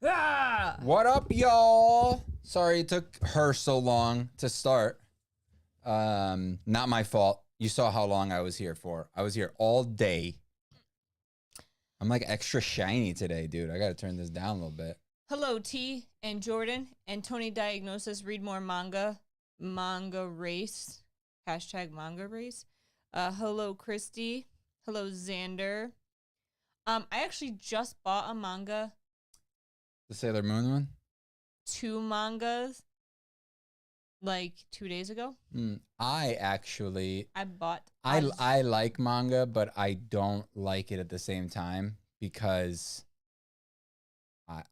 Ah! What up, y'all? Sorry it took her so long to start. Not my fault. You saw how long I was here for. I was here all day. I'm like extra shiny today, dude. I gotta turn this down a little bit. Hello, T and Jordan and Tony Diagnosis. Read more manga. Manga race. Hashtag manga race. Hello, Christy. Hello, Xander. I actually just bought a manga. The Sailor Moon one? 2 mangas. Like 2 days ago. I actually... I like manga, but I don't like it at the same time because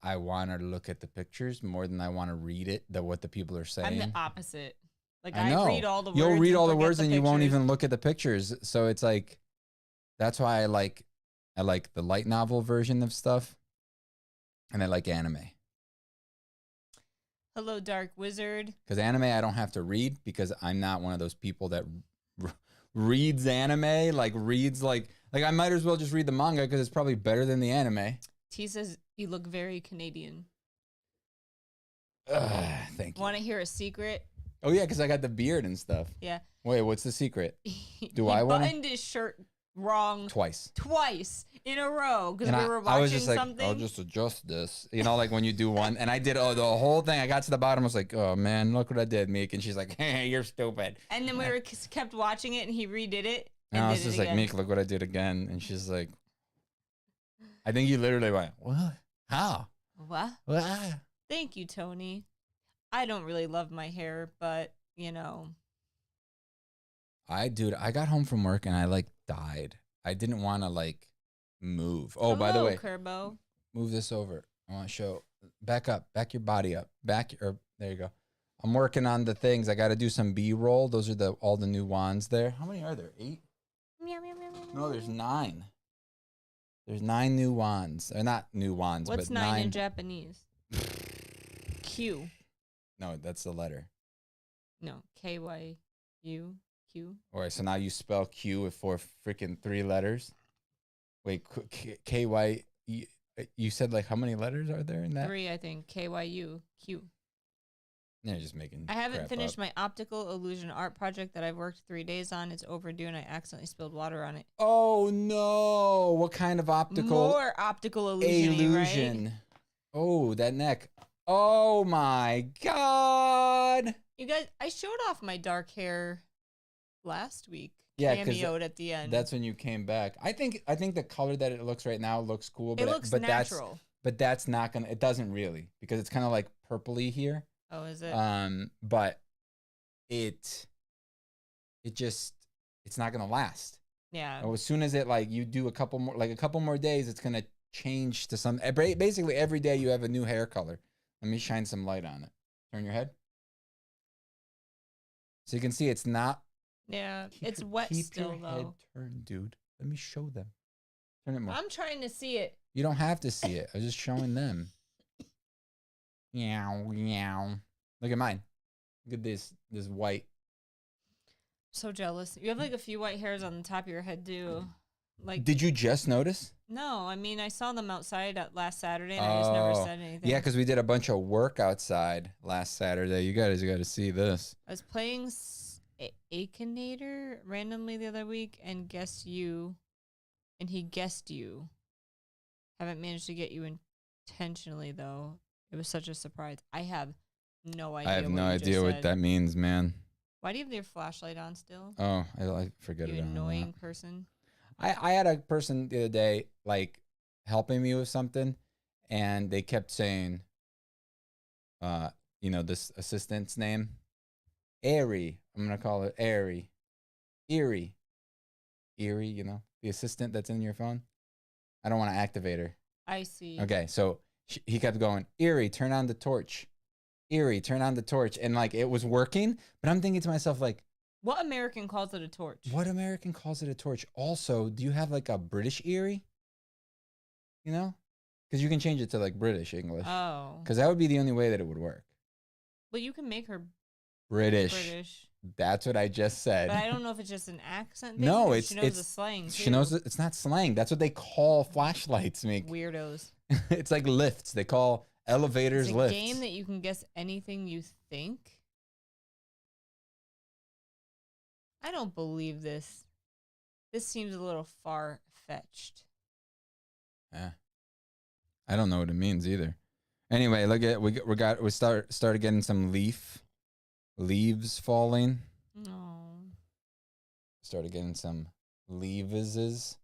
I want to look at the pictures more than I want to read it, what the people are saying. I'm the opposite. Like I know. I read all the words. You'll read all the words and you won't even look at the pictures. So it's like, that's why I like the light novel version of stuff, and I like anime. Hello, Dark Wizard. Because anime I don't have to read because I'm not one of those people that reads anime, like I might as well just read the manga because it's probably better than the anime. T says you look very Canadian. Thank you. Want to hear a secret? Oh yeah, because I got the beard and stuff. Yeah. Wait, what's the secret? Do I want? He buttoned his shirt wrong twice in a row because we were watching I was just like, something. I'll just adjust this, you know, like when you do one. And I did the whole thing. I got to the bottom. I was like, oh man, look what I did, Meek. And she's like, hey, you're stupid. And then we kept watching it, and he redid it. And I was just like, Meek, look what I did again. And she's like, I think you literally went, what? How? What? Thank you, Tony. I don't really love my hair, but you know. I got home from work and I like died. I didn't want to like move. Oh, by the way, Kerbo. Move this over. I want to show. Back your body up. There you go. I'm working on the things. I got to do some B-roll. Those are all the new wands there. How many are there? 8? Meow, meow, meow, meow, no, there's 9. There's 9 new wands. They're not new wands, What's but 9 in Japanese? Q. No, that's the letter. No, K-Y-U. Q. All right, so now you spell Q with 4 freaking 3 letters. Wait, K-Y. You said like how many letters are there in that? 3, I think. K-Y-U. Q. Yeah, just making. I haven't finished my optical illusion art project that I've worked 3 days on. It's overdue, and I accidentally spilled water on it. Oh no! What kind of optical? More optical illusion. Right? Oh, that neck. Oh my god! You guys, I showed off my dark hair last week. Yeah, cameoed at the end. That's when you came back. I think the color that it looks right now looks cool, but it looks natural. That's not gonna. It doesn't really because it's kind of like purpley here. Oh, is it? But it's not gonna last. Yeah. As soon as it like you do a couple more days, it's gonna change to some. Basically, every day you have a new hair color. Let me shine some light on it. Turn your head. So you can see it's not. Yeah, it's wet still, keep your though. Head turned, dude. Let me show them. Turn it more. I'm trying to see it. You don't have to see it. I was just showing them. Meow, meow. Look at mine. Look at this white. So jealous. You have like a few white hairs on the top of your head, too. Like. Did you just notice? No, I mean, I saw them outside last Saturday, and I just never said anything. Yeah, because we did a bunch of work outside last Saturday. You guys got to see this. I was playing Akinator randomly the other week and guessed you, and he guessed you. Haven't managed to get you intentionally, though. It was such a surprise. I have no idea. I have no idea what that means, man. Why do you have your flashlight on still? Oh, I forget it. You annoying person. I had a person the other day like helping me with something, and they kept saying, this assistant's name, Airy. I'm gonna call it Airy, Eerie. You know, the assistant that's in your phone. I don't want to activate her. I see. Okay, so he kept going, Eerie, turn on the torch. Eerie, turn on the torch, and like it was working. But I'm thinking to myself, like, what American calls it a torch? What American calls it a torch? Also, do you have like a British Eerie? You know? Because you can change it to like British English. Oh. Because that would be the only way that it would work. Well, you can make her British. That's what I just said. But I don't know if it's just an accent thing. No, she knows the slang too. She knows it's not slang. That's what they call flashlights, Meek. Weirdos. It's like lifts. They call elevators, It's a lifts. game that you can guess anything you think. I don't believe this. This seems a little far-fetched. Yeah. I don't know what it means either. Anyway, look at we started getting some leaves falling. No. Started getting some leaves.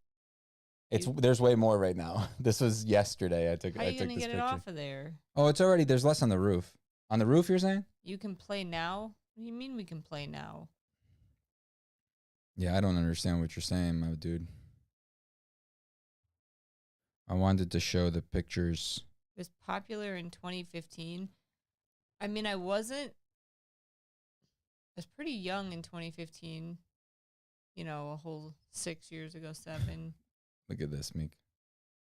There's way more right now. This was yesterday. I took How are you this gonna get picture. it off of there? Oh, it's already there's less on the roof. On the roof, you're saying? You can play now? What do you mean we can play now? Yeah, I don't understand what you're saying, my dude. I wanted to show the pictures. It was popular in 2015. I mean, I was pretty young in 2015. You know, a whole 6 years ago, 7 Look at this, Meek.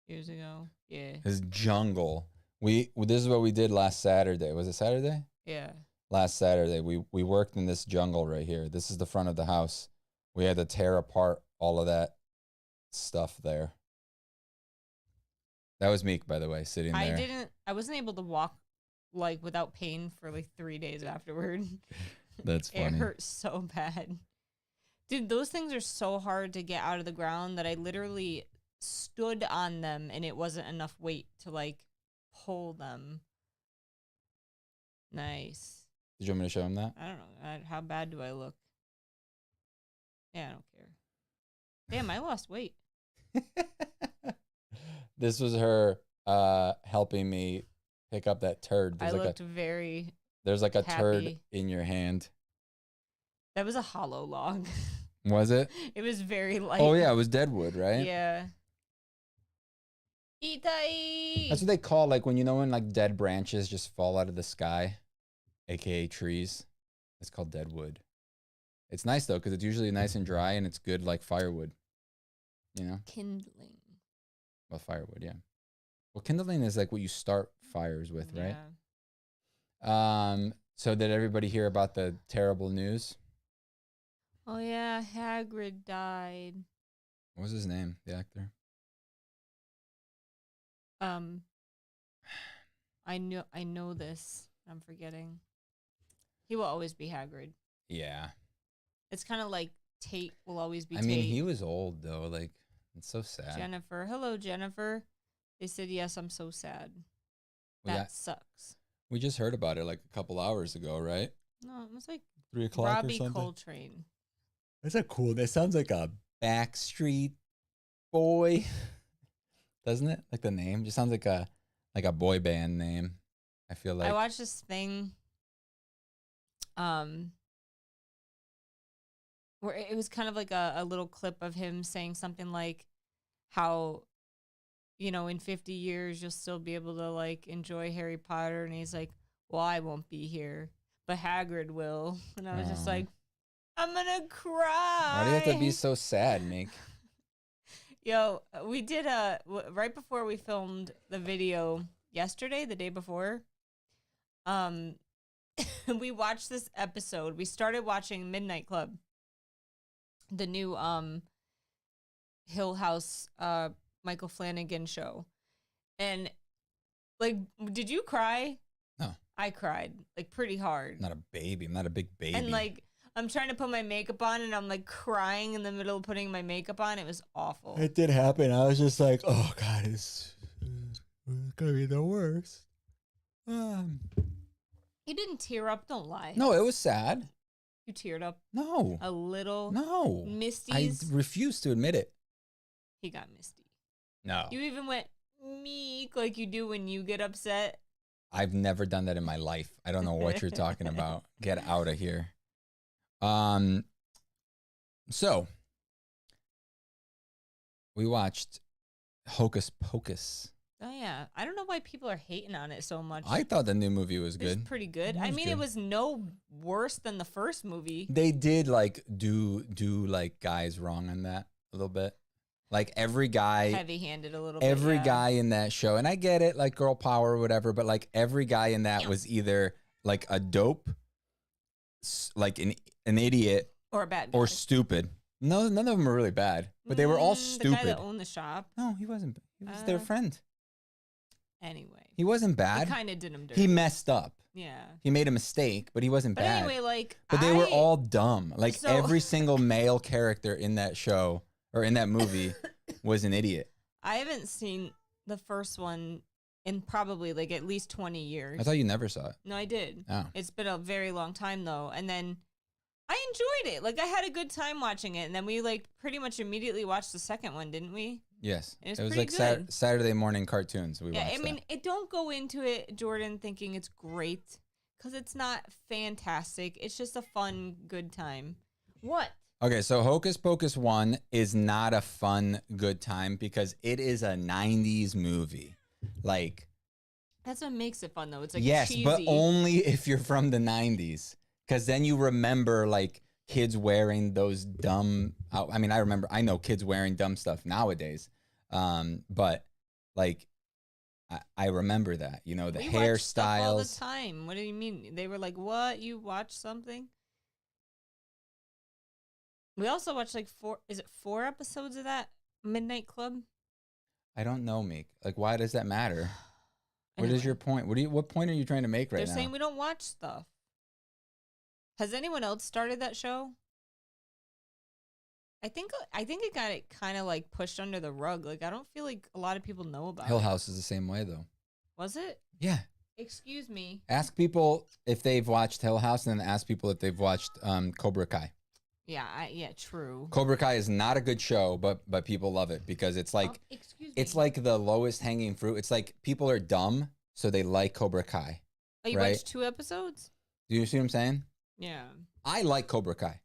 years ago. Yeah. His jungle. This is what we did last Saturday. Was it Saturday? Yeah. Last Saturday, we worked in this jungle right here. This is the front of the house. We had to tear apart all of that stuff there. That was Meek, by the way, sitting there. I wasn't able to walk like without pain for like 3 days afterward. That's funny. It hurt so bad. Dude, those things are so hard to get out of the ground that I literally stood on them and it wasn't enough weight to like pull them. Nice. Did you want me to show him that? I don't know. How bad do I look? Yeah, I don't care. Damn, I lost weight. This was her helping me pick up that turd. I looked very There's like a turd happy. in your hand. That was a hollow log. Was it? It was very light. Oh yeah, it was dead wood, right? Yeah. Itai. That's what they call like when like dead branches just fall out of the sky, aka trees. It's called dead wood. It's nice though because it's usually nice and dry and it's good like firewood. You know? Kindling. Well, firewood, yeah. Well, kindling is like what you start fires with, right? Yeah. So did everybody hear about the terrible news? Oh yeah, Hagrid died. What was his name, the actor? I know this. I'm forgetting. He will always be Hagrid. Yeah. It's kind of like Tate will always be I Tate. mean, he was old though. Like, it's so sad. Jennifer. Hello, Jennifer. They said, yes, I'm so sad. That sucks. We just heard about it like a couple hours ago, right? No, it was like 3 o'clock Robbie or something. Coltrane. That's a cool. That sounds like a Backstreet Boy, doesn't it? Like the name just sounds like a boy band name. I feel like I watched this thing. Where it was kind of like a little clip of him saying something like how, in 50 years you'll still be able to like enjoy Harry Potter, and he's like, well, I won't be here, but Hagrid will. And I was just like, I'm gonna cry. Why do you have to be so sad, Meek? Yo, we did right before we filmed the video yesterday, the day before. We watched this episode. We started watching Midnight Club, the new Hill House Michael Flanagan show. And like, did you cry? No. I cried like pretty hard. I'm not a baby. I'm not a big baby. And like, I'm trying to put my makeup on and I'm like crying in the middle of putting my makeup on. It was awful. It did happen. I was just like, oh God, it's gonna be the worst. You didn't tear up, don't lie. No, it was sad. You teared up No. a little. No. Misty's. I refuse to admit it. He got misty. No. You even went meek like you do when you get upset. I've never done that in my life. I don't know what you're talking about. Get out of here. So we watched Hocus Pocus. Oh yeah, I don't know why people are hating on it so much. I thought the new movie was It was good. pretty good. It I was mean, good. it was no worse than the first movie. They did like do like guys wrong on that a little bit. Like every guy, Heavy-handed a little bit. every Yeah. guy in that show, and I get it, like girl power or whatever, but like every guy in that was either like a dope, like an idiot, Or a bad guy. or stupid. No, none of them were really bad, but they were all The guy stupid. that owned the shop. No, he wasn't. He was their friend. Anyway. He wasn't He bad. kind of did him dirty. He messed up. Yeah. He made a mistake, but he wasn't But bad. anyway, like, but they were all dumb. Like So- every single male character in that show or in that movie was an idiot. I haven't seen the first one in probably like at least 20 years. I thought you never saw it. No, I did. Oh. It's been a very long time though. And then I enjoyed it. Like I had a good time watching it. And then we like pretty much immediately watched the second one, didn't we? Yes. It was It was pretty like good. Saturday morning cartoons. We Yeah, watched I mean, that. it don't go into it, Jordan, thinking it's great. Because it's not fantastic. It's just a fun, good time. What? Okay, so Hocus Pocus 1 is not a fun, good time because it is a 90s movie. Like, That's what makes it fun, though. It's like yes, cheesy. but only if you're from the 90s. Because then you remember, like, kids wearing those dumb... I mean, I know kids wearing dumb stuff nowadays. But, like, I remember that. You know, the We watch stuff all the hairstyles. time. What do you mean? They were like, what? You watch something? We also watched like 4 episodes of that Midnight Club? I don't know, Meek. Like, why does that matter? What is Anyway, your point? What point are you trying to make right They're now? saying we don't watch stuff. Has anyone else started that show? I think it got it kind of like pushed under the rug. Like I don't feel like a lot of people know about Hill it. House is the same way, though. Was it? Yeah. Excuse me. Ask people if they've watched Hill House, and then ask people if they've watched Cobra Kai. Yeah, yeah, true. Cobra Kai is not a good show, but people love it because it's like Excuse me. it's like the lowest hanging fruit. It's like people are dumb, so they like Cobra Kai. Oh, you right? watched 2 episodes? Do you see what I'm saying? Yeah. I like Cobra Kai,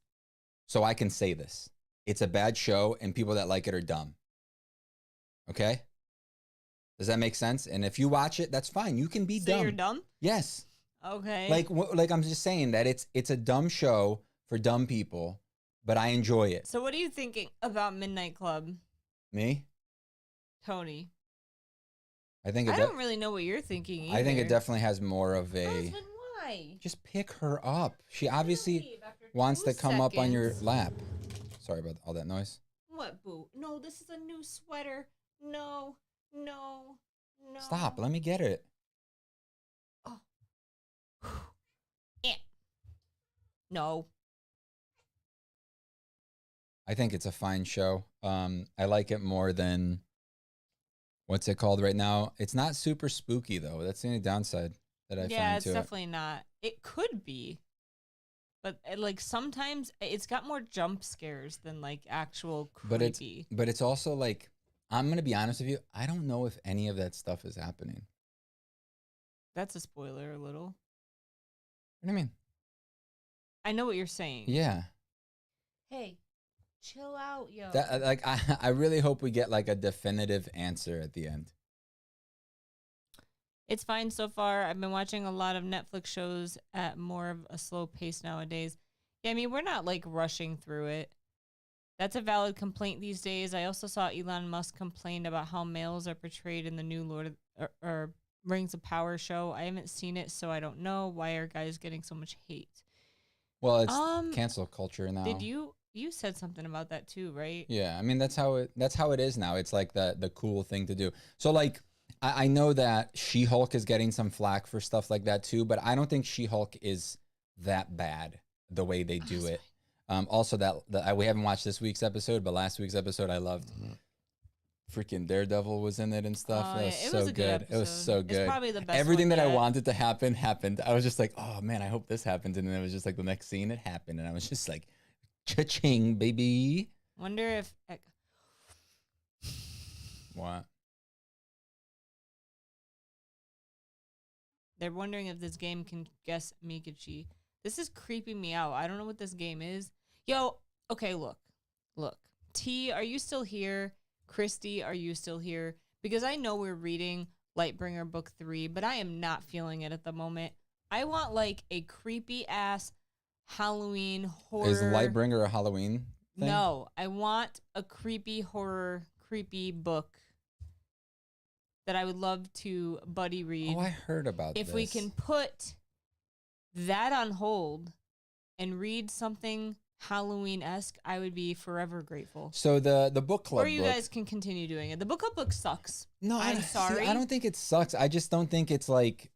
so I can say this. It's a bad show, and people that like it are dumb. Okay? Does that make sense? And if you watch it, that's fine. You can be So dumb. you're dumb? Yes. Okay. Like I'm just saying that it's a dumb show for dumb people, but I enjoy it. So what are you thinking about Midnight Club, Me? Tony? I think I don't really know what you're thinking either. I think it definitely has more of a. Husband, why? Just pick her up. She obviously Leave after wants 2 to come up on your seconds. lap. Sorry about all that noise. What, boo? No, this is a new sweater. No. Stop. Let me get it. Oh. Yeah. No. I think it's a fine show. I like it more than what's it called right now? It's not super spooky though. That's the only downside that I Yeah, find it's to it. definitely not. It could be. But like sometimes it's got more jump scares than like actual creepy. But it's also like, I'm gonna be honest with you. I don't know if any of that stuff is happening. That's a spoiler a little. What do you mean? I know what you're saying. Yeah. Hey, chill out, yo. That like I really hope we get like a definitive answer at the end. It's fine so far. I've been watching a lot of Netflix shows at more of a slow pace nowadays. Yeah, I mean, we're not like rushing through it. That's a valid complaint these days. I also saw Elon Musk complain about how males are portrayed in the new Lord of, or Rings of Power show. I haven't seen it, so I don't know. Why are guys getting so much hate? Well, it's cancel culture now. Did you said something about that too, right? Yeah, I mean that's how it is now. It's like the cool thing to do. So like I know that She-Hulk is getting some flack for stuff like that too, but I don't think She-Hulk is that bad the way they do it. Also, we haven't watched this week's episode, but last week's episode I loved. Freaking Daredevil was in it and stuff. Oh, That yeah, was it so was a good good. It was so episode. good. It's probably the best Everything one that I yet. wanted to happen happened. I was just like, oh man, I hope this happens. And then it was just like the next scene it happened, and I was just like, cha-ching, baby. Wonder if What? they're wondering if this game can guess Meekachii. This is creeping me out. I don't know what this game is. Yo, okay, look. T, are you still here? Christy, are you still here? Because I know we're reading Lightbringer Book 3, but I am not feeling it at the moment. I want like a creepy ass Halloween horror. Is Lightbringer a Halloween thing? No, I want a creepy horror, creepy book that I would love to buddy read. Oh, I heard about If this. we can put that on hold and read something Halloween-esque, I would be forever grateful. So the book club Or you book, guys can continue doing it. The book club book sucks. no, I'm sorry. I don't think it sucks. I just don't think it's like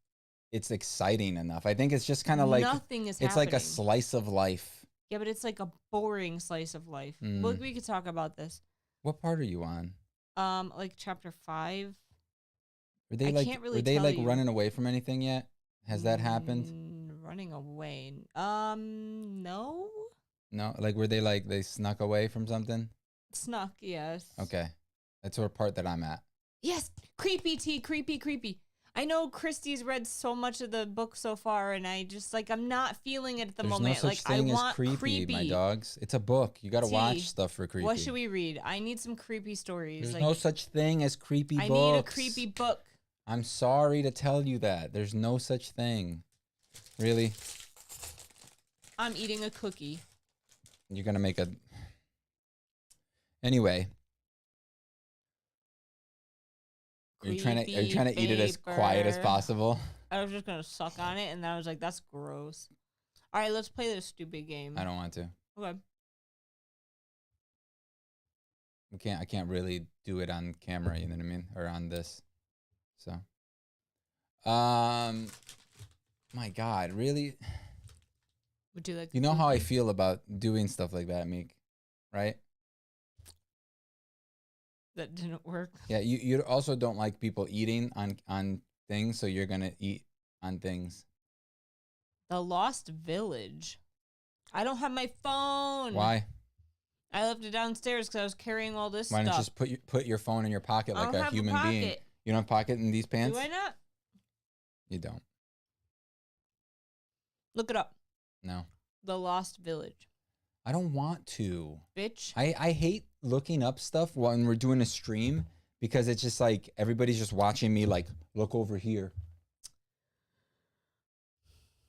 it's exciting enough. I think it's just kind of like Nothing is it's happening. like a slice of life. Yeah, but it's like a boring slice of life. We could talk about this. What part are you on? Like chapter 5. Were they can't really were they tell like you. running away from anything yet? Has that happened? Running away. No. No, like were they like they snuck away from something? Snuck, yes. Okay, that's the part that I'm at. Yes, creepy tea, creepy. I know Christy's read so much of the book so far, and I just like I'm not feeling it at the There's moment. no such like thing I want as creepy, my dogs. It's a book. You got to watch stuff for creepy. What should we read? I need some creepy stories. There's like, no such thing as creepy books. I need a creepy book. I'm sorry to tell you that. There's no such thing. Really? I'm eating a cookie. You're going to make a... Anyway. Are you trying to eat it as quiet as possible? I was just going to suck on it, and then I was like, that's gross. All right, let's play this stupid game. I don't want to. Okay. I can't really do it on camera, you know what I mean? Or on this. So. My God, really? Would you like? You know how I feel about doing stuff like that, Meek, right? That didn't work. Yeah, you also don't like people eating on things, so you're gonna eat on things. The Lost Village. I don't have my phone. Why? I left it downstairs because I was carrying all this Why stuff. don't you just put your phone in your pocket like a human being? You don't have a pocket in these pants? Do I not? You don't. Look it up. No. The Lost Village. I don't want to. Bitch. I hate looking up stuff when we're doing a stream because it's just like everybody's just watching me like, look over here.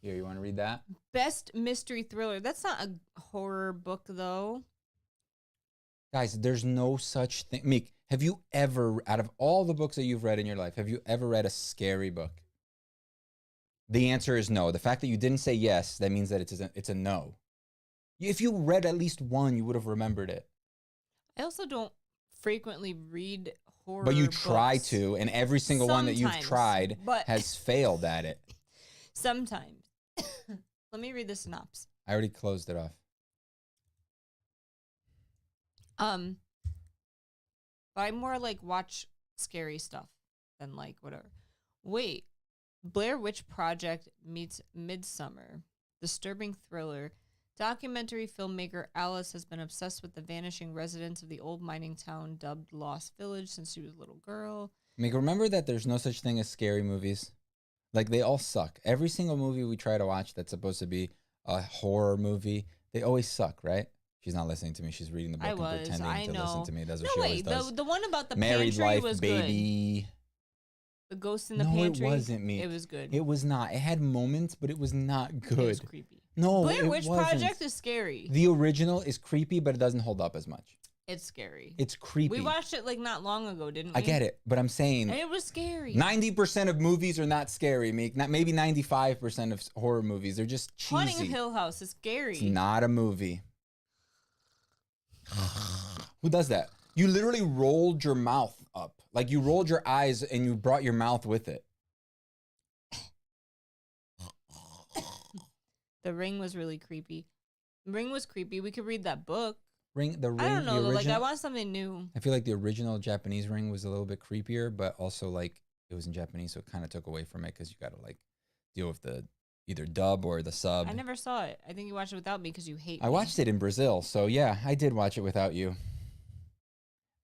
Here, you want to read that? Best mystery thriller. That's not a horror book, though. Guys, there's no such thing. Meek, have you ever, out of all the books that you've read in your life, have you ever read a scary book? The answer is no. The fact that you didn't say yes, that means that it's a no. If you read at least one, you would have remembered it. I also don't frequently read horror But you books. try to, and every single one that you've tried has failed at it. Sometimes. Let me read the synopsis. I already closed it off. But I more like watch scary stuff than like whatever. Wait. Blair Witch Project meets Midsummer. Disturbing thriller. Documentary filmmaker Alice has been obsessed with the vanishing residents of the old mining town dubbed Lost Village since she was a little girl. Meek, remember that there's no such thing as scary movies? Like, they all suck. Every single movie we try to watch that's supposed to be a horror movie, they always suck, right? She's not listening to me. She's reading the book and pretending to listen to me. That's what she always does. The one about the Married pantry Life, was Baby. good. The ghost in the pantry. No, it wasn't, me. It was good. It was not. It had moments, but it was not good. It was creepy. No, Blair it Witch wasn't. Project is scary. The original is creepy, but it doesn't hold up as much. It's scary. It's creepy. We watched it like not long ago, didn't we? I get it, but I'm saying... And it was scary. 90% of movies are not scary, Meek. Not maybe 95% of horror movies. They're just cheesy. Haunting of Hill House is scary. It's not a movie. Who does that? You literally rolled your mouth up. Like you rolled your eyes and you brought your mouth with it. The Ring was really creepy. The Ring was creepy. We could read that book. The Ring. I don't know. The Like I want something new. I feel like the original Japanese Ring was a little bit creepier, but also like it was in Japanese, so it kind of took away from it because you got to like deal with the either dub or the sub. I never saw it. I think you watched it without me because you hate me. I watched it in Brazil, so yeah, I did watch it without you.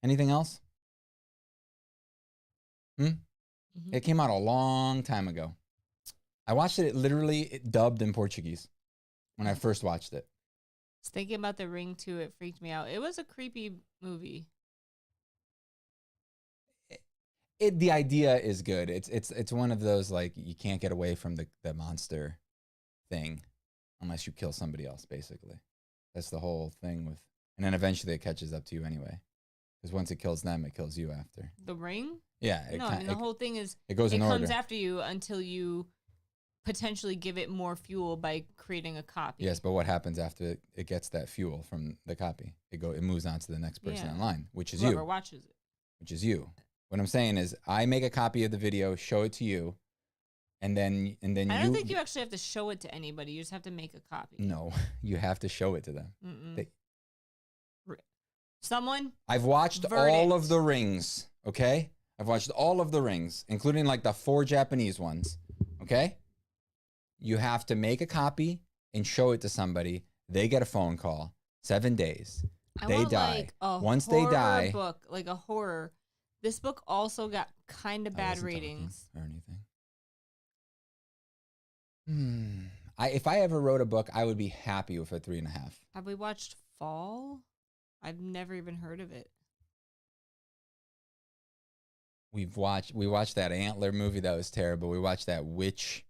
Anything else? It came out a long time ago. I watched it literally dubbed in Portuguese when I first watched it. Just thinking about The Ring too, it freaked me out. It was a creepy movie. The idea is good. It's one of those like you can't get away from the monster thing unless you kill somebody else, basically. That's the whole thing with, and then eventually it catches up to you anyway. Because once it kills them, it kills you after. The Ring? Yeah. No, I mean, the whole thing is it goes in order. It comes after you until you potentially give it more fuel by creating a copy. Yes, but what happens after it gets that fuel from the copy? It moves on to the next person in line, which is Whoever you. watches it. Which is you. What I'm saying is, I make a copy of the video, show it to you, and then I don't think you actually have to show it to anybody. You just have to make a copy. No, you have to show it to them. Someone. I've watched all of the Rings. Okay, I've watched all of the Rings, including like the 4 Japanese ones. Okay, you have to make a copy and show it to somebody. They get a phone call. 7 days. They die. Like a Once they die, book, like a horror. This book also got kind of bad ratings or anything. If I ever wrote a book, I would be happy with a 3.5. Have we watched Fall? I've never even heard of it. We watched that Antler movie that was terrible. We watched that Witch.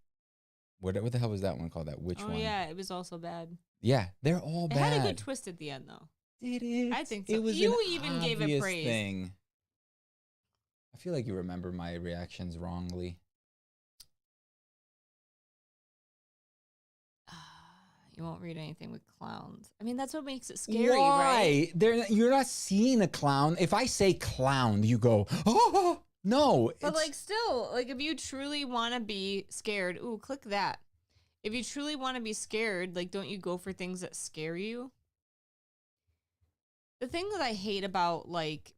What the hell was that one called? That Witch one? Oh yeah, it was also bad. Yeah, they're all bad. It had a good twist at the end though. Did it? I think so. It was you even gave it praise. Thing. I feel like you remember my reactions wrongly. You won't read anything with clowns. I mean, that's what makes it scary, Why? right? You're not seeing a clown. If I say clown, you go, oh, no. But like still, like if you truly want to be scared, ooh, click that. If you truly want to be scared, like don't you go for things that scare you? The thing that I hate about like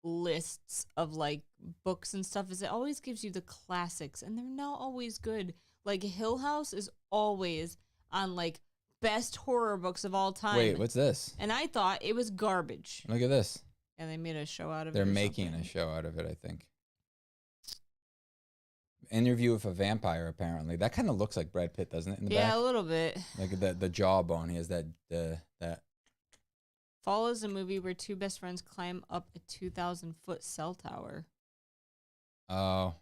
lists of like books and stuff is it always gives you the classics and they're not always good. Like Hill House is always on like best horror books of all time. Wait, what's this? And I thought it was garbage. Look at this. And they made a show out of it. They're making a show out of it, I think. Interview with a Vampire, apparently. That kind of looks like Brad Pitt, doesn't it? In the back? Yeah, a little bit. Like the jawbone. He has that. Fall is a movie where 2 best friends climb up a 2,000-foot cell tower. Oh,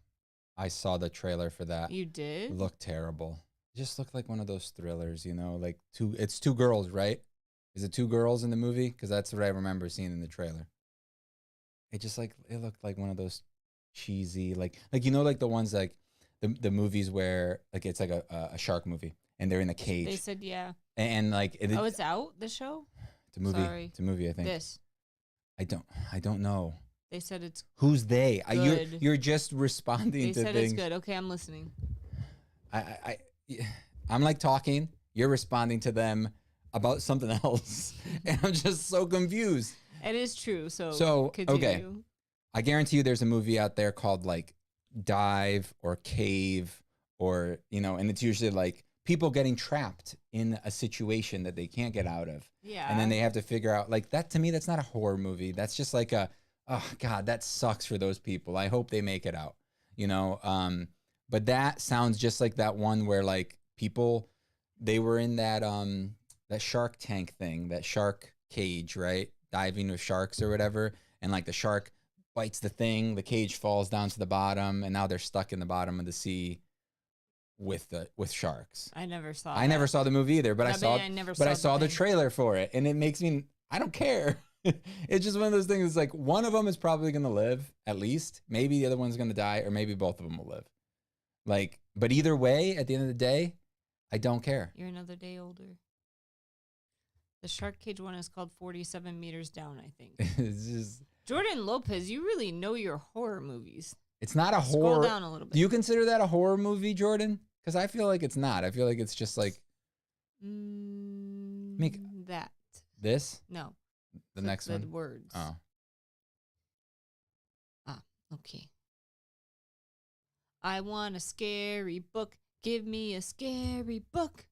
I saw the trailer for that. You did? It looked terrible. It just looked like one of those thrillers, you know, like it's 2 girls, right? Is it 2 girls in the movie? Because that's what I remember seeing in the trailer. It just it looked like one of those cheesy, like you know, like the ones like the movies where like it's like a shark movie and they're in a cage. They said yeah. And like it's out, the show? It's a movie. Sorry. It's a movie, I think. I don't know. They said it's who's they? good. You're just responding to things. They said it's good. Okay, I'm listening. I'm like talking. You're responding to them about something else, and I'm just so confused. It is true. So continue. Okay. I guarantee you, there's a movie out there called like Dive or Cave, or you know, and it's usually like people getting trapped in a situation that they can't get out of. Yeah. And then they have to figure out like that. To me, that's not a horror movie. That's just like oh God, that sucks for those people. I hope they make it out, you know? But that sounds just like that one where like people, they were in that Shark Tank thing, that shark cage, right? Diving with sharks or whatever. And like the shark bites the thing, the cage falls down to the bottom, and now they're stuck in the bottom of the sea with sharks. I never saw I never saw the movie either, but I saw the thing. trailer for it, and it makes me, I don't care. It's just one of those things. It's like one of them is probably going to live, at least. Maybe the other one's going to die, or maybe both of them will live. Like, but either way, at the end of the day, I don't care. You're another day older. The shark cage one is called 47 meters down, I think. It's just, Jordan Lopez, you really know your horror movies. It's not a horror. Scroll down a little bit. Do you consider that a horror movie, Jordan? Because I feel like it's not. I feel like it's just like that. This? No. The next one? The words. Oh. Okay. I want a scary book. Give me a scary book.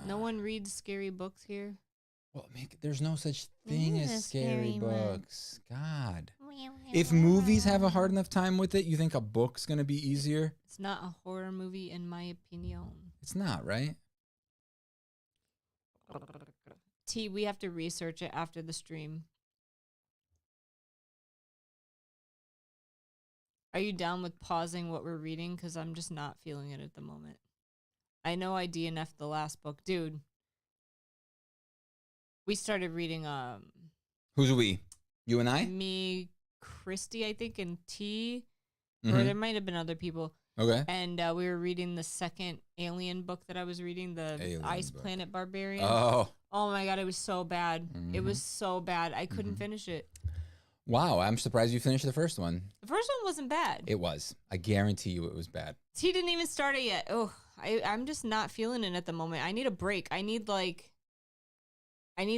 No one reads scary books here. Well, there's no such thing as scary books. God. If If movies have a hard enough time with it, you think a book's going to be easier? It's not a horror movie, in my opinion. It's not, right? T, we have to research it after the stream. Are you down with pausing what we're reading? Because I'm just not feeling it at the moment. I know I DNF'd the last book. Dude, we started reading Who's we? You and I? Christy, I think, and T, or Mhm. there might have been other people. Okay. And we were reading the second Alien book that I was reading, the Alien Ice book. Planet Barbarian. Oh. Oh my God, it was so bad. It was Mhm. so bad. I couldn't finish it. Wow, I'm surprised you finished the first one. The first one wasn't bad. It was. I guarantee you it was bad. He didn't even start it yet. Oh, I'm just not feeling it at the moment. I need a break. I need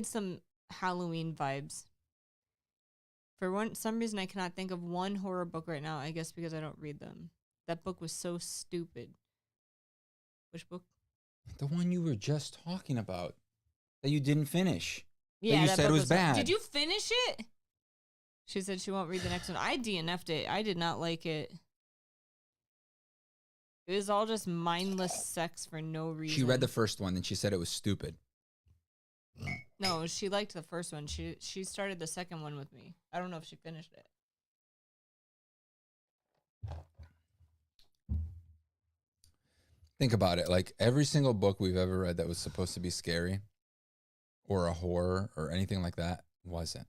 some Halloween vibes. For some reason, I cannot think of one horror book right now. I guess because I don't read them. That book was so stupid. Which book? The one you were just talking about that you didn't finish. Yeah, you that said book it was bad. Did you finish it? She said she won't read the next one. I DNF'd it. I did not like it. It was all just mindless sex for no reason. She read the first one and she said it was stupid. No, she liked the first one. She started the second one with me. I don't know if she finished it. Think about it. Like every single book we've ever read that was supposed to be scary or a horror or anything like that wasn't.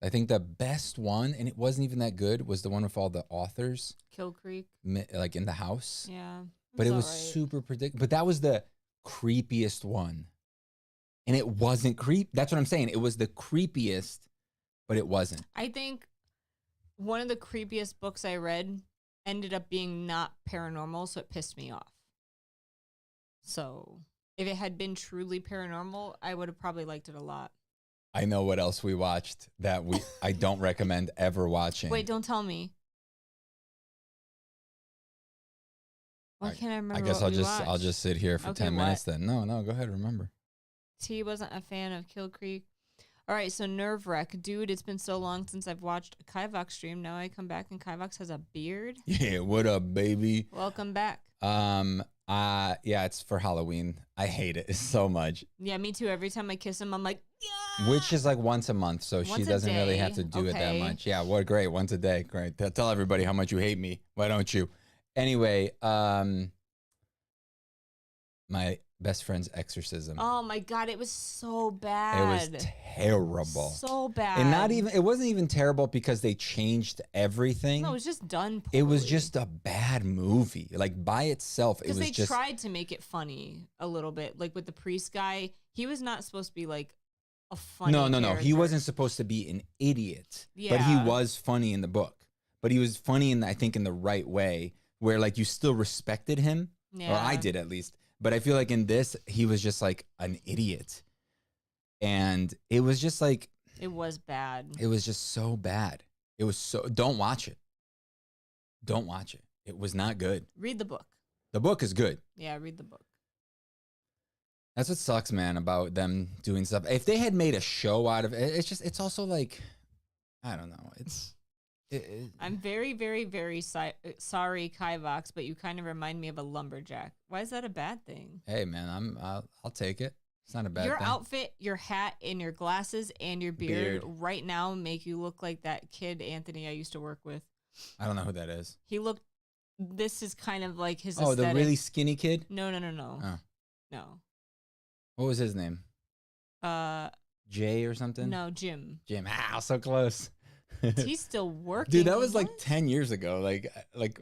I think the best one, and it wasn't even that good, was the one with all the authors. Kill Creek. Like in the house. Yeah. But it was alright. super predictable. But that was the creepiest one. And it wasn't That's what I'm saying. It was the creepiest, but it wasn't. I think one of the creepiest books I read ended up being not paranormal, so it pissed me off. So if it had been truly paranormal, I would have probably liked it a lot. I know what else we watched that I don't recommend ever watching. Wait, don't tell me. Why can't I remember? I guess what I'll just sit here for Okay, 10 what? minutes then. No, go ahead, remember. T wasn't a fan of Kill Creek. All right, so Nerve Wreck. Dude, it's been so long since I've watched a Kivox stream. Now I come back and Kivox has a beard. Yeah, what up, baby? Welcome back. Yeah, it's for Halloween. I hate it so much. Yeah, me too. Every time I kiss him, I'm like, yeah. Which is like once a month, so she Once a doesn't really day. have to do it that Okay. much. Yeah, what great. Once a day. Great. Tell everybody how much you hate me. Why don't you? Anyway, my best friend's exorcism. Oh my God, it was so It bad. was terrible. So bad. And it wasn't even terrible because they changed everything. No, it was just done poorly. It was just a bad movie. Like by itself, it because was they just tried to make it funny a little bit. Like with the priest guy, he was not supposed to be like a funny No. He character. wasn't supposed to be an idiot. But he Yeah. was funny in the book. But he was funny I think in the right way, where like you still respected him. Yeah. Or I did at least. But I feel like in this, he was just like an idiot. And it was just like It was bad. it was just so bad. It was don't watch it. Don't watch it. It was not good. Read the book. The book is good. Yeah, read the book. That's what sucks, man, about them doing stuff. If they had made a show out of it, it's also like, I don't know. I'm very, very, very sorry, Kivox, but you kind of remind me of a lumberjack. Why is that a bad thing? Hey, man, I'll take it. It's not a bad Your thing. outfit, your hat, and your glasses and your beard right now make you look like that kid Anthony I used to work with. I don't know who that is. This is kind of like his Oh, aesthetic. the really skinny kid? No. Oh. No. What was his name? Jay or something? No, Jim. Jim. So close. He's still working. Dude, that was like What? 10 years ago. Like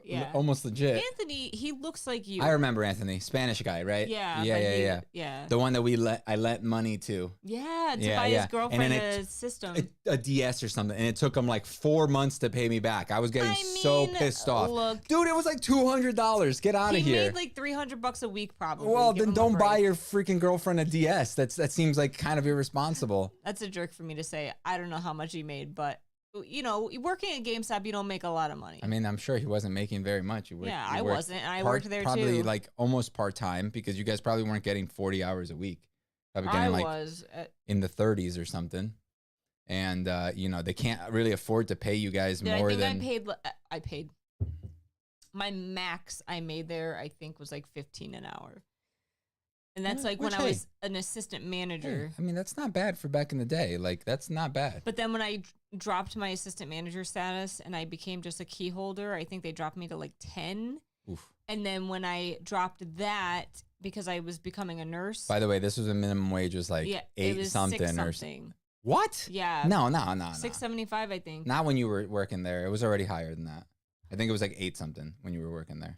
Yeah. almost legit. Anthony, he looks like you. I remember Anthony, Spanish guy, right? Yeah. Yeah. Yeah. The one that I lent money to. Yeah, to Yeah, buy yeah. his girlfriend And then a system. A DS or something, and it took him like 4 months to pay me back. I was getting so pissed off. Look, Dude, it was like $200. Get out of he here. made like $300 a week probably. Well, Give then him a don't buy break. your freaking girlfriend a DS. That seems like kind of irresponsible. That's a jerk for me to say. I don't know how much he made, but you know, working at GameStop, you don't make a lot of money. I mean, I'm sure he wasn't making very much. Yeah, I wasn't, and I worked there probably too. like almost part-time because you guys probably weren't getting 40 hours a week. Probably getting I like was. in the 30s or something. And, they can't really afford to pay you guys more than... I paid. My max I made there, I think, was like $15 an hour. And that's like when I was an assistant manager. I mean, that's not bad for back in the day. Like, that's not bad. But then when I dropped my assistant manager status and I became just a key holder, I think they dropped me to like 10. Oof. And then when I dropped that, because I was becoming a nurse. By the way, this was a minimum wage was like yeah, 8 it was something 6 or something. What? Yeah. No. $6.75, I think. Not when you were working there. It was already higher than that. I think it was like 8 something when you were working there.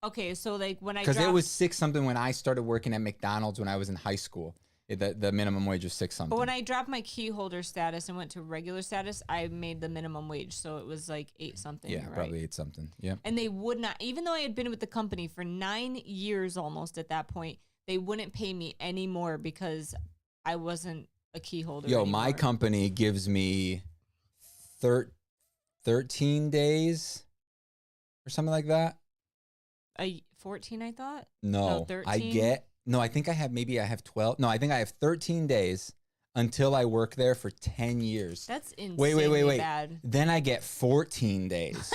Okay, so like when I because it was 6 something when I started working at McDonald's when I was in high school. The minimum wage was 6 something. But when I dropped my key holder status and went to regular status, I made the minimum wage, so it was like 8 something. Yeah, probably 8 something. Yeah. And they would not, even though I had been with the company for 9 years almost at that point, they wouldn't pay me anymore because I wasn't a key holder. Yo, anymore. my company gives me 13 days or something like that. 14, I thought. No, 13. I think I have 12. No, I think I have 13 days until I work there for 10 years. That's insane. Wait. Bad. Then I get 14 days.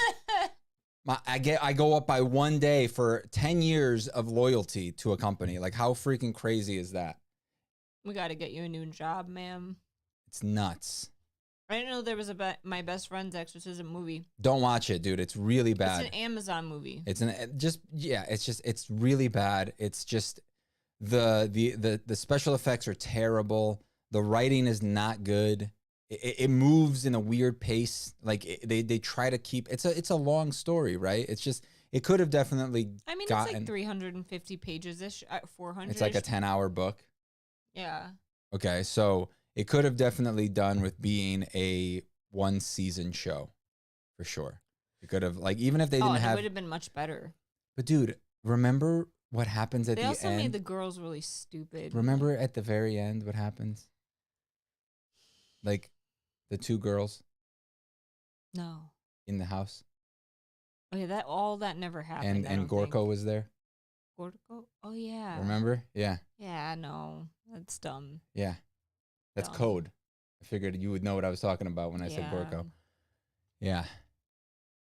I go up by 1 day for 10 years of loyalty to a company. Like, how freaking crazy is that? We got to get you a new job, ma'am. It's nuts. I didn't know there was My Best Friend's Exorcism movie. Don't watch it, dude. It's really bad. It's an Amazon movie. It's really bad. It's just the special effects are terrible. The writing is not good. It moves in a weird pace. Like they try to keep it's a long story, right? It's just it could have definitely. I mean, it's like 350 pages ish, 400. It's like a 10-hour book. Yeah. Okay, so it could have definitely done with being a 1-season show, for sure. It could have even if they didn't have. It would have been much better. But dude, remember what happens at the end? They also made the girls really stupid. Remember at the very end what happens? Like the 2 girls. No. In the house. Oh yeah, that never happened. And Gorko was there. Gorko? Oh yeah. Remember? Yeah. Yeah, no. That's dumb. Yeah. That's code. I figured you would know what I was talking about when I said Gorko. Yeah.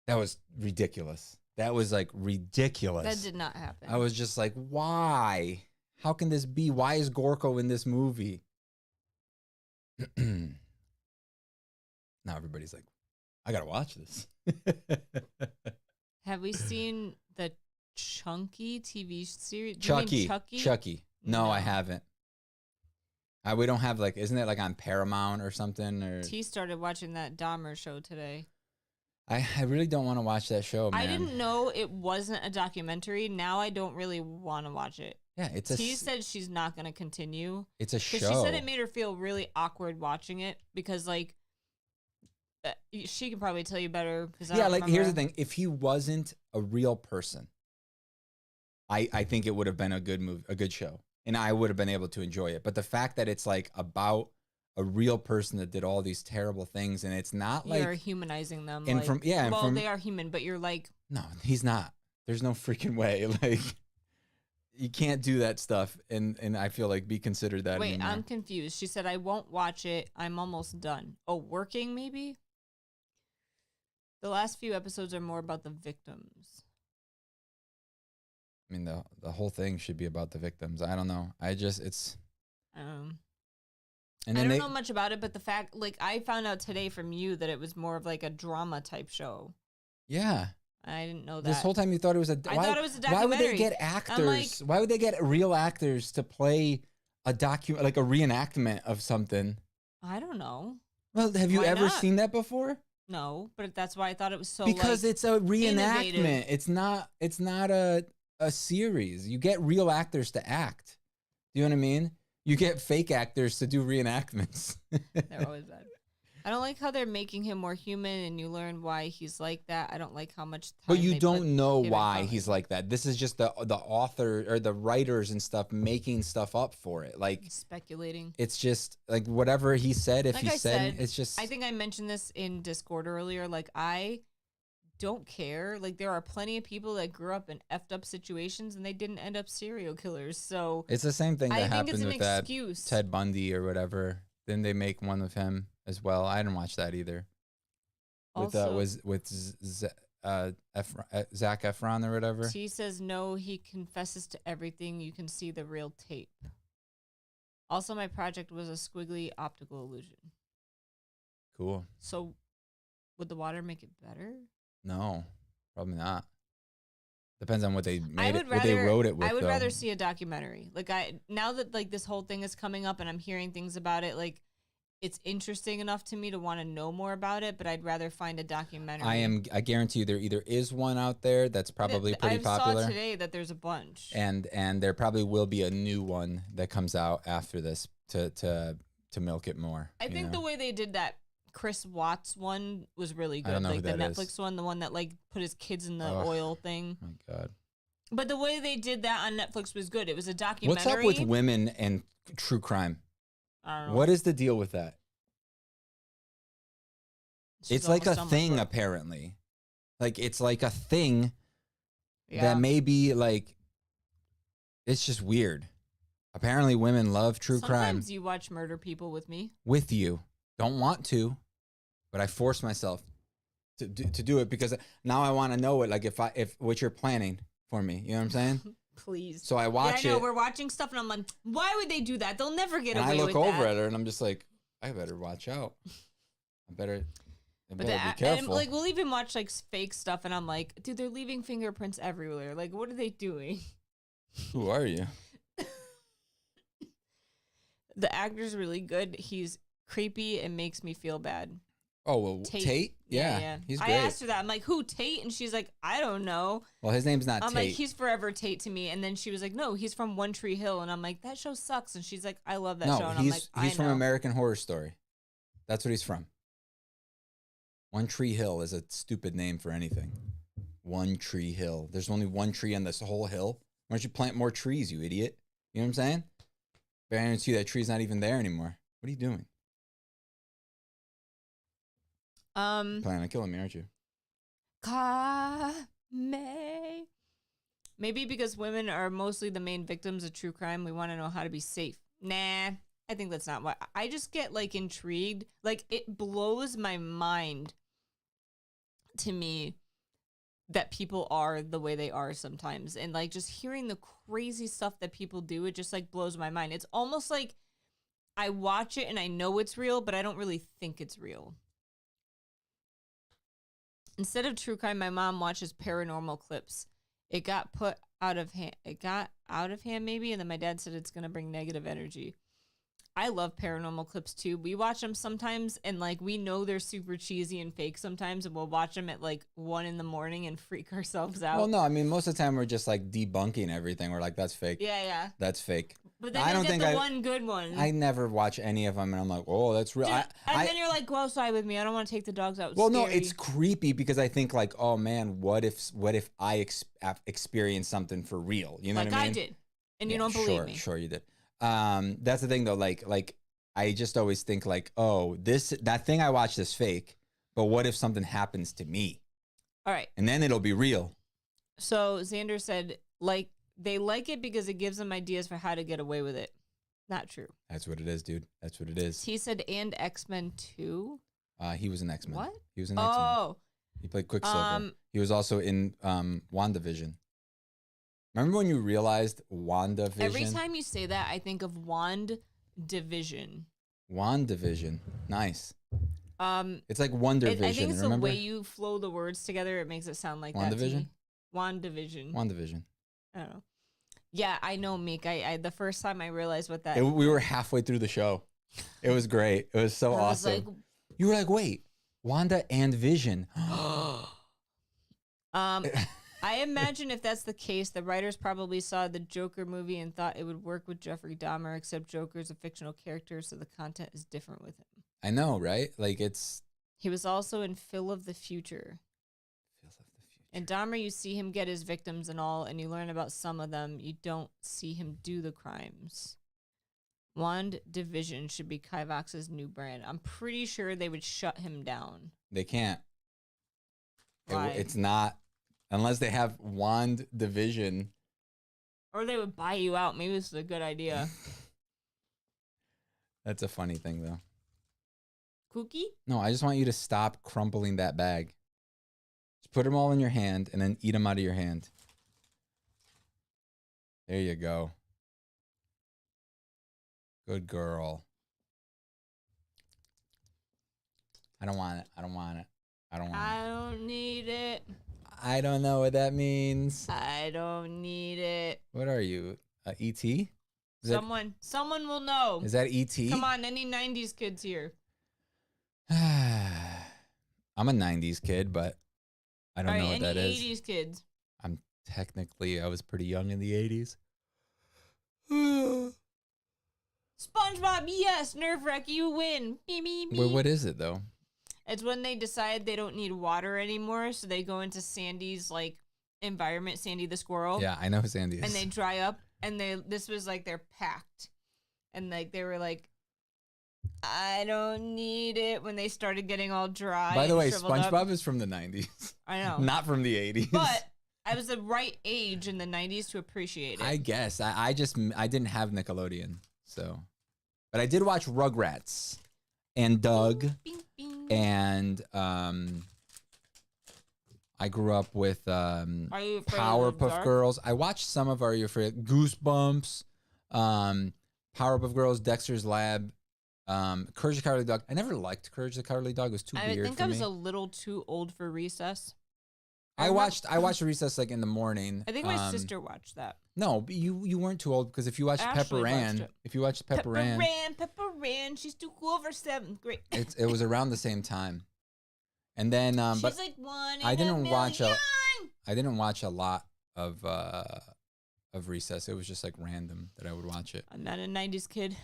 That was ridiculous. That was ridiculous. That did not happen. I was just like, why? How can this be? Why is Gorko in this movie? Now everybody's like, I gotta watch this. Have we seen the Chunky TV series? Chucky. No, I haven't. We don't have isn't it on Paramount or something? Or T started watching that Dahmer show today. I really don't want to watch that show, man. I didn't know it wasn't a documentary. Now I don't really want to watch it. Yeah, T said she's not going to continue. It's a show. She said it made her feel really awkward watching it because she can probably tell you better. Here's the thing: if he wasn't a real person, I think it would have been a good movie, a good show, and I would have been able to enjoy it. But the fact that it's about a real person that did all these terrible things, and it's not you're humanizing them. And they are human, but you're no, he's not. There's no freaking way. You can't do that stuff, and I feel be considered that. Wait, anymore. I'm confused. She said I won't watch it. I'm almost done. Oh, working maybe. The last few episodes are more about the victims. I mean, the whole thing should be about the victims. I don't know. And I don't know much about it, but the fact, I found out today from you that it was more of a drama type show. Yeah. I didn't know that. This whole time you thought it was I thought it was a documentary. Why would they get actors? Why would they get real actors to play a reenactment of something? I don't know. Well, have you ever seen that before? No, but that's why I thought it was so because it's a reenactment. Innovative. It's not a series. You get real actors to act. Do you know what I mean? You get fake actors to do reenactments. They're always bad. I don't like how they're making him more human, and you learn why he's like that. I don't like how much time. But you don't know why he's like that. This is just the author or the writers and stuff making stuff up for it, speculating. It's just whatever he said. If he said, it's just. I think I mentioned this in Discord earlier. I don't care. There are plenty of people that grew up in effed up situations and they didn't end up serial killers. So it's the same thing that happened with excuse. that Ted Bundy or whatever. Then they make one of him as well. I didn't watch that either. Also, with Zac Efron or whatever. She says no. He confesses to everything. You can see the real tape. Also, my project was a squiggly optical illusion. Cool. So, would the water make it better? No, probably not. Depends on what they made what they wrote it with. I would rather see a documentary. Now that this whole thing is coming up and I'm hearing things about it, it's interesting enough to me to want to know more about it, but I'd rather find a documentary. I guarantee you there either is one out there that's probably pretty popular. I saw today that there's a bunch. And there probably will be a new one that comes out after this to milk it more. I think the way they did that Chris Watts one was really good. I don't know like who the that Netflix is. one, the one that like put his kids in the oil thing. Oh my God. But the way they did that on Netflix was good. It was a documentary. What's up with women and true crime? I don't know. What is the deal with that? She's It's like a almost done with thing, work. apparently. Like, it's like a thing Yeah. that may be like, it's just weird. Apparently, women love true crime. Sometimes you watch Murder People with me. With you. Don't want to, but I force myself to do it because now I want to know it. Like, if what you're planning for me, you know what I'm saying? Please. So I watch I know, it. we're watching stuff and I'm like, why would they do that? They'll never get And away I with look that. over at her and I'm just like, I better watch out. I better be And, careful. like, we'll even watch like fake stuff and I'm like, dude, they're leaving fingerprints everywhere. Like, what are they doing? Who are you? The actor's really good. He's creepy and makes me feel bad. Oh, well, Tate? Yeah, he's great. I asked her that. I'm like, who, Tate? And she's like, I don't know. Well, his name's not I'm Tate. like, he's forever Tate to me. And then she was like, no, he's from One Tree Hill. And I'm like, that show sucks. And she's like, I love that show. And I'm like, he's from I know. American Horror Story. That's what he's from. One Tree Hill is a stupid name for anything. One Tree Hill. There's only one tree on this whole hill. Why don't you plant more trees, you idiot? You know what I'm saying? I guarantee you that tree's not even there anymore. What are you doing? Planning on killing me, aren't you? Maybe because women are mostly the main victims of true crime, we want to know how to be safe. Nah, I think that's not why. I just get like intrigued. Like, it blows my mind to me that people are the way they are sometimes. And like just hearing the crazy stuff that people do, it just like blows my mind. It's almost like I watch it and I know it's real, but I don't really think it's real. Instead of true crime, my mom watches paranormal clips. It got put out of hand. It got out of hand maybe, and then my dad said it's going to bring negative energy. I love paranormal clips too. We watch them sometimes and like we know they're super cheesy and fake sometimes, and we'll watch them at like 1 a.m. and freak ourselves out. Well, no, I mean, most of the time we're just like debunking everything. We're like, that's fake. Yeah. That's fake. But then I don't think one good one. I never watch any of them, and I'm like, oh, that's real. Dude, and then you're like, go outside with me. I don't want to take the dogs out. Well, no, scary. it's creepy because I think like, oh man, what if I experienced something for real? You know like what I mean? I did, and you don't believe me. Sure, you did. That's the thing though. Like I just always think like, oh, that thing I watched is fake, but what if something happens to me? All right, and then it'll be real. So Xander said, like, they like it because it gives them ideas for how to get away with it. Not true. That's what it is, dude. That's what it is. He said, and X-Men 2? He was an X-Men. What? He was an X-Men. Oh. He played Quicksilver. He was also in WandaVision. Remember when you realized WandaVision? Every time you say that, I think of WandaVision. WandaVision. Nice. It's like Wonder Vision. I think it's remember? the way you flow the words together. It makes it sound like WandaVision? that to me. WandaVision. WandaVision. I don't know. Yeah, I know, Meek. I the first time I realized what that... We were halfway through the show. It was great. It was so awesome. Like, you were like, wait, Wanda and Vision. I imagine if that's the case, the writers probably saw the Joker movie and thought it would work with Jeffrey Dahmer, except Joker's a fictional character, so the content is different with him. I know, right? Like, it's... He was also in Phil of the Future. In Dahmer, you see him get his victims and all, and you learn about some of them. You don't see him do the crimes. WandaVision should be Kivox's new brand. I'm pretty sure they would shut him down. They can't. Why? It's not... Unless they have WandaVision. Or they would buy you out. Maybe this is a good idea. That's a funny thing, though. Cookie? No, I just want you to stop crumpling that bag. Just put them all in your hand and then eat them out of your hand. There you go. Good girl. I don't want it. I don't want it. I don't want it. I don't need it. I don't know what that means. I don't need it. What are you? E.T.? Someone will know. Is that E.T.? Come on, any 90s kids here? I'm a 90s kid, but I don't know what that is. Any 80s kids? I was pretty young in the 80s. SpongeBob, yes, nerve wreck, you win. Me, me, me. Well, what is it though? It's when they decide they don't need water anymore, so they go into Sandy's like environment, Sandy the squirrel. Yeah, I know who Sandy is. And they dry up, and this was like their pact, and like they were like, I don't need it when they started getting all dry. By the way, SpongeBob is from the 90s. I know, not from the 80s. But I was the right age in the 90s to appreciate it. I guess I didn't have Nickelodeon, so, but I did watch Rugrats and Doug, bing, bing. and I grew up with Powerpuff Girls. I watched some of Are You Afraid? Goosebumps, Powerpuff Girls, Dexter's Lab, Courage the Cowardly Dog. I never liked Courage the Cowardly Dog. It was too weird for me. I think I was a little too old for Recess. I watched Recess like in the morning. I think my sister watched that. No, but you weren't too old because if you watched Pepper Ann, Pepper Ann, she's too cool for 7th grade. it was around the same time. And then she's but like one. I didn't watch a lot of Recess. It was just like random that I would watch it. I'm not a 90s kid.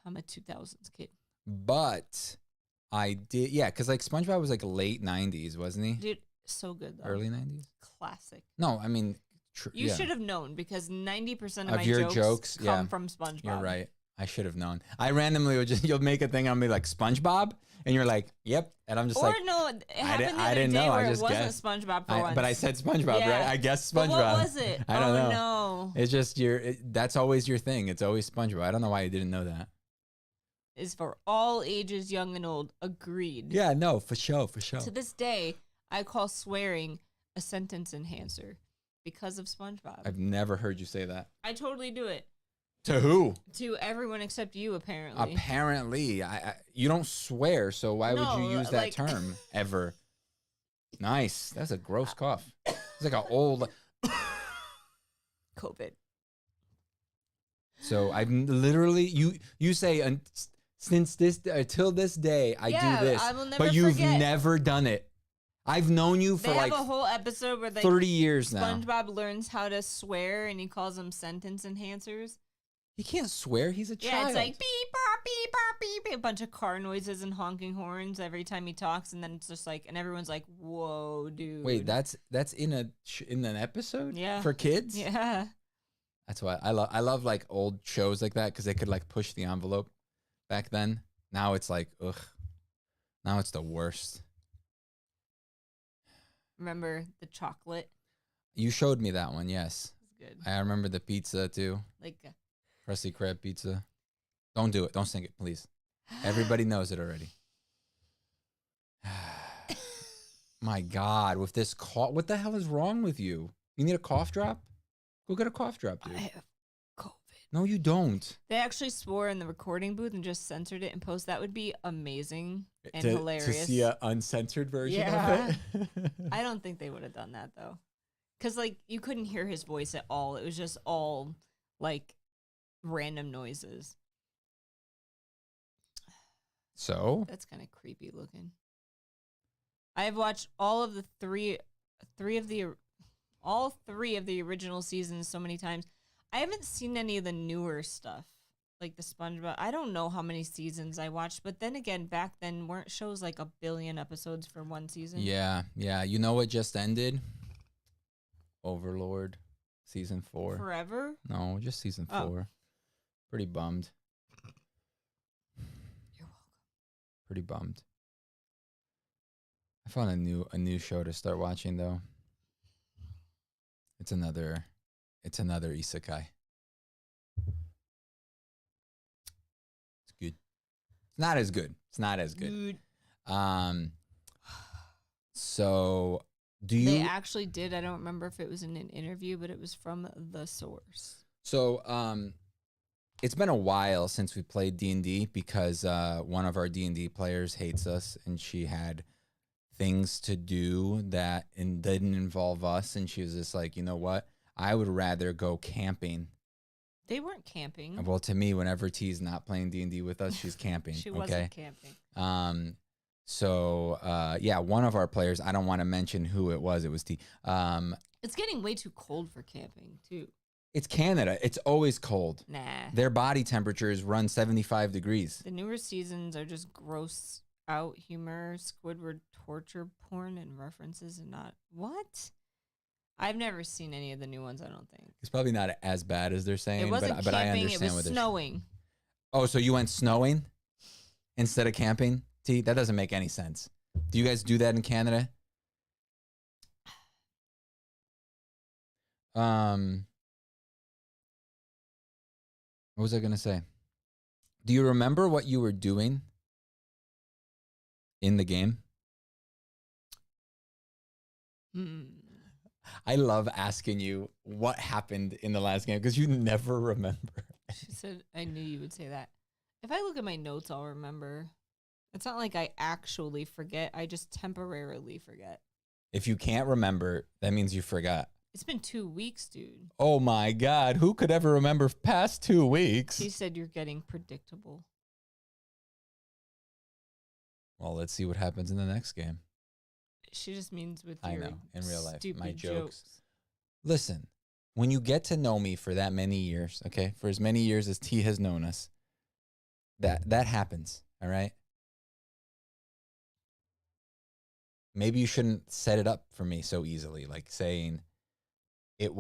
I'm a 2000s kid. But I did, yeah, because like SpongeBob was like late 90s, wasn't he? Dude, so good though. Early 90s? Classic. No, I mean, you should have known because 90% of my your jokes come from SpongeBob. You're right. I should have known. I randomly would you'll make a thing on me like SpongeBob, and you're like, yep, and I'm just or no, it happened the other day where it wasn't SpongeBob for once. But I said SpongeBob, right? I guessed SpongeBob. But what was it? I don't know. No. It's just that's always your thing. It's always SpongeBob. I don't know why you didn't know that. Is for all ages, young and old. Agreed. Yeah, no, for sure. To this day, I call swearing a sentence enhancer because of SpongeBob. I've never heard you say that. I totally do it. To who? To everyone except you, apparently. Apparently. You don't swear, so why would you use that term ever? Nice. That's a gross cough. It's like an old... COVID. So I've literally... You say, since till this day, I do this. I will never but you've forget. never done it. I've known you for they like have a whole episode where 30 years now. SpongeBob learns how to swear, and he calls them sentence enhancers. He can't swear. He's a child. Yeah, it's like beep, bop, beep, bop, beep, beep. A bunch of car noises and honking horns every time he talks, and then it's just like, and everyone's like, "Whoa, dude!" Wait, that's in an episode? Yeah, for kids. Yeah, that's why I love like old shows like that because they could like push the envelope back then. Now it's like ugh. Now it's the worst. Remember the chocolate? You showed me that one. Yes, it's good. I remember the pizza too. Like. Krusty Krab pizza. Don't do it. Don't sing it, please. Everybody knows it already. My God, with this cough, what the hell is wrong with you? You need a cough drop? Go get a cough drop, dude. I have COVID. No, you don't. They actually swore in the recording booth and just censored it and post. That would be amazing and to hilarious. To see an uncensored version of it? I don't think they would have done that, though. Because, like, you couldn't hear his voice at all. It was just all, like... random noises. So that's kind of creepy looking. I've watched all of the three of the original seasons so many times. I haven't seen any of the newer stuff, like the SpongeBob. I don't know how many seasons I watched, but then again, back then weren't shows like 1 billion episodes for one season? Yeah. You know what just ended? Overlord, season 4. Forever? No, just season 4. Pretty bummed. You're welcome. Pretty bummed. I found a new show to start watching though. It's another isekai. It's good. It's not as good. So do you? They actually did. I don't remember if it was in an interview, but it was from the source. So it's been a while since we played D&D because one of our D&D players hates us, and she had things to do that didn't involve us, and she was just like, you know what? I would rather go camping They weren't camping. Well, to me, whenever T's not playing D&D with us, she's camping. She wasn't camping. Yeah, one of our players, I don't want to mention who it was. It was T. It's getting way too cold for camping, too. It's Canada. It's always cold. Nah. Their body temperatures run 75 degrees. The newer seasons are just gross out humor, Squidward torture porn, and references and not... What? I've never seen any of the new ones, I don't think. It's probably not as bad as they're saying, It wasn't but I camping, understand it was snowing. Oh, so you went snowing instead of camping? T, that doesn't make any sense. Do you guys do that in Canada? What was I going to say? Do you remember what you were doing in the game? I love asking you what happened in the last game because you never remember. She said, I knew you would say that. If I look at my notes, I'll remember. It's not like I actually forget. I just temporarily forget. If you can't remember, that means you forgot. It's been 2 weeks, dude. Oh, my God. Who could ever remember past 2 weeks? He said you're getting predictable. Well, let's see what happens in the next game. She just means with I your know, in real life, my jokes. Listen, when you get to know me for that many years, okay, for as many years as T has known us, that happens, all right? Maybe you shouldn't set it up for me so easily, like saying it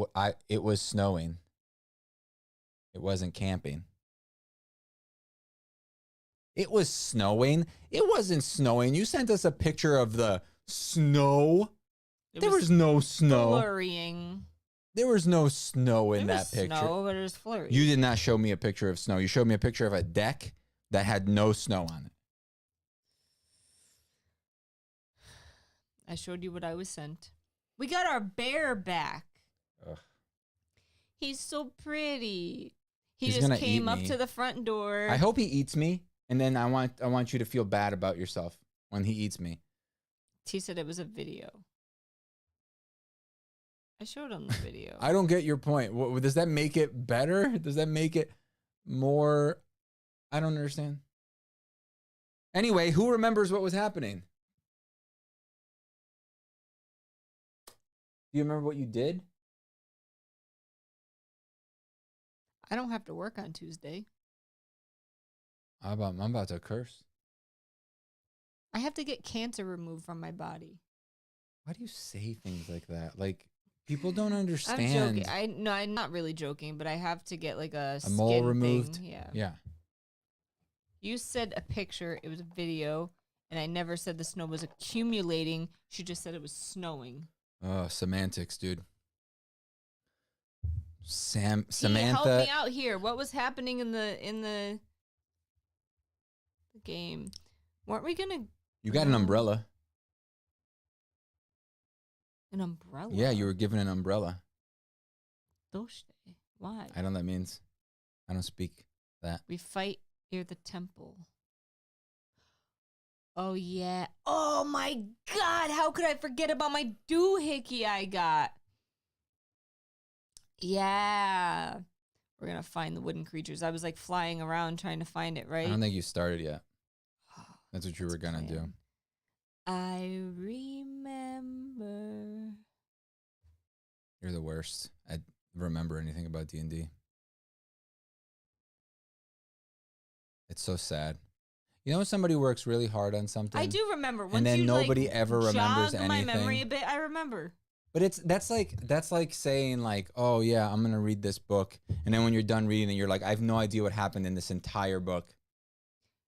was snowing. It wasn't camping. It was snowing. It wasn't snowing. You sent us a picture of the snow. There was no snow. Flurrying. There was no snow in that picture. Snow, but it was flurry. You did not show me a picture of snow. You showed me a picture of a deck that had no snow on it. I showed you what I was sent. We got our bear back. Ugh. He's so pretty. He's just gonna came eat up me. to the front door. I hope he eats me, and then I want you to feel bad about yourself when he eats me. He said it was a video. I showed him the video. I don't get your point. Does that make it better? Does that make it more? I don't understand. Anyway, who remembers what was happening? Do you remember what you did? I don't have to work on Tuesday. I'm about to curse. I have to get cancer removed from my body. Why do you say things like that? Like, people don't understand. I'm joking. I'm not really joking, but I have to get like a skin mole removed. Thing. Yeah. Yeah. You said a picture. It was a video, and I never said the snow was accumulating. She just said it was snowing. Oh, semantics, dude. Samantha, help me out here. What was happening in the game? Weren't we gonna? You got an umbrella. An umbrella? Yeah, you were given an umbrella. Doshte. Why? I don't know what that means. I don't speak that. We fight near the temple. Oh, yeah. Oh, my God. How could I forget about my doohickey I got? Yeah. We're going to find the wooden creatures. I was like flying around trying to find it, right? I don't think you started yet. That's what you were going to do. I remember. You're the worst. I remember anything about D&D. It's so sad. You know when somebody works really hard on something? I do remember. Once and then you, nobody ever remembers jog anything. my memory a bit, I remember. But that's like saying like, oh yeah, I'm gonna read this book, and then when you're done reading it, you're like, I have no idea what happened in this entire book.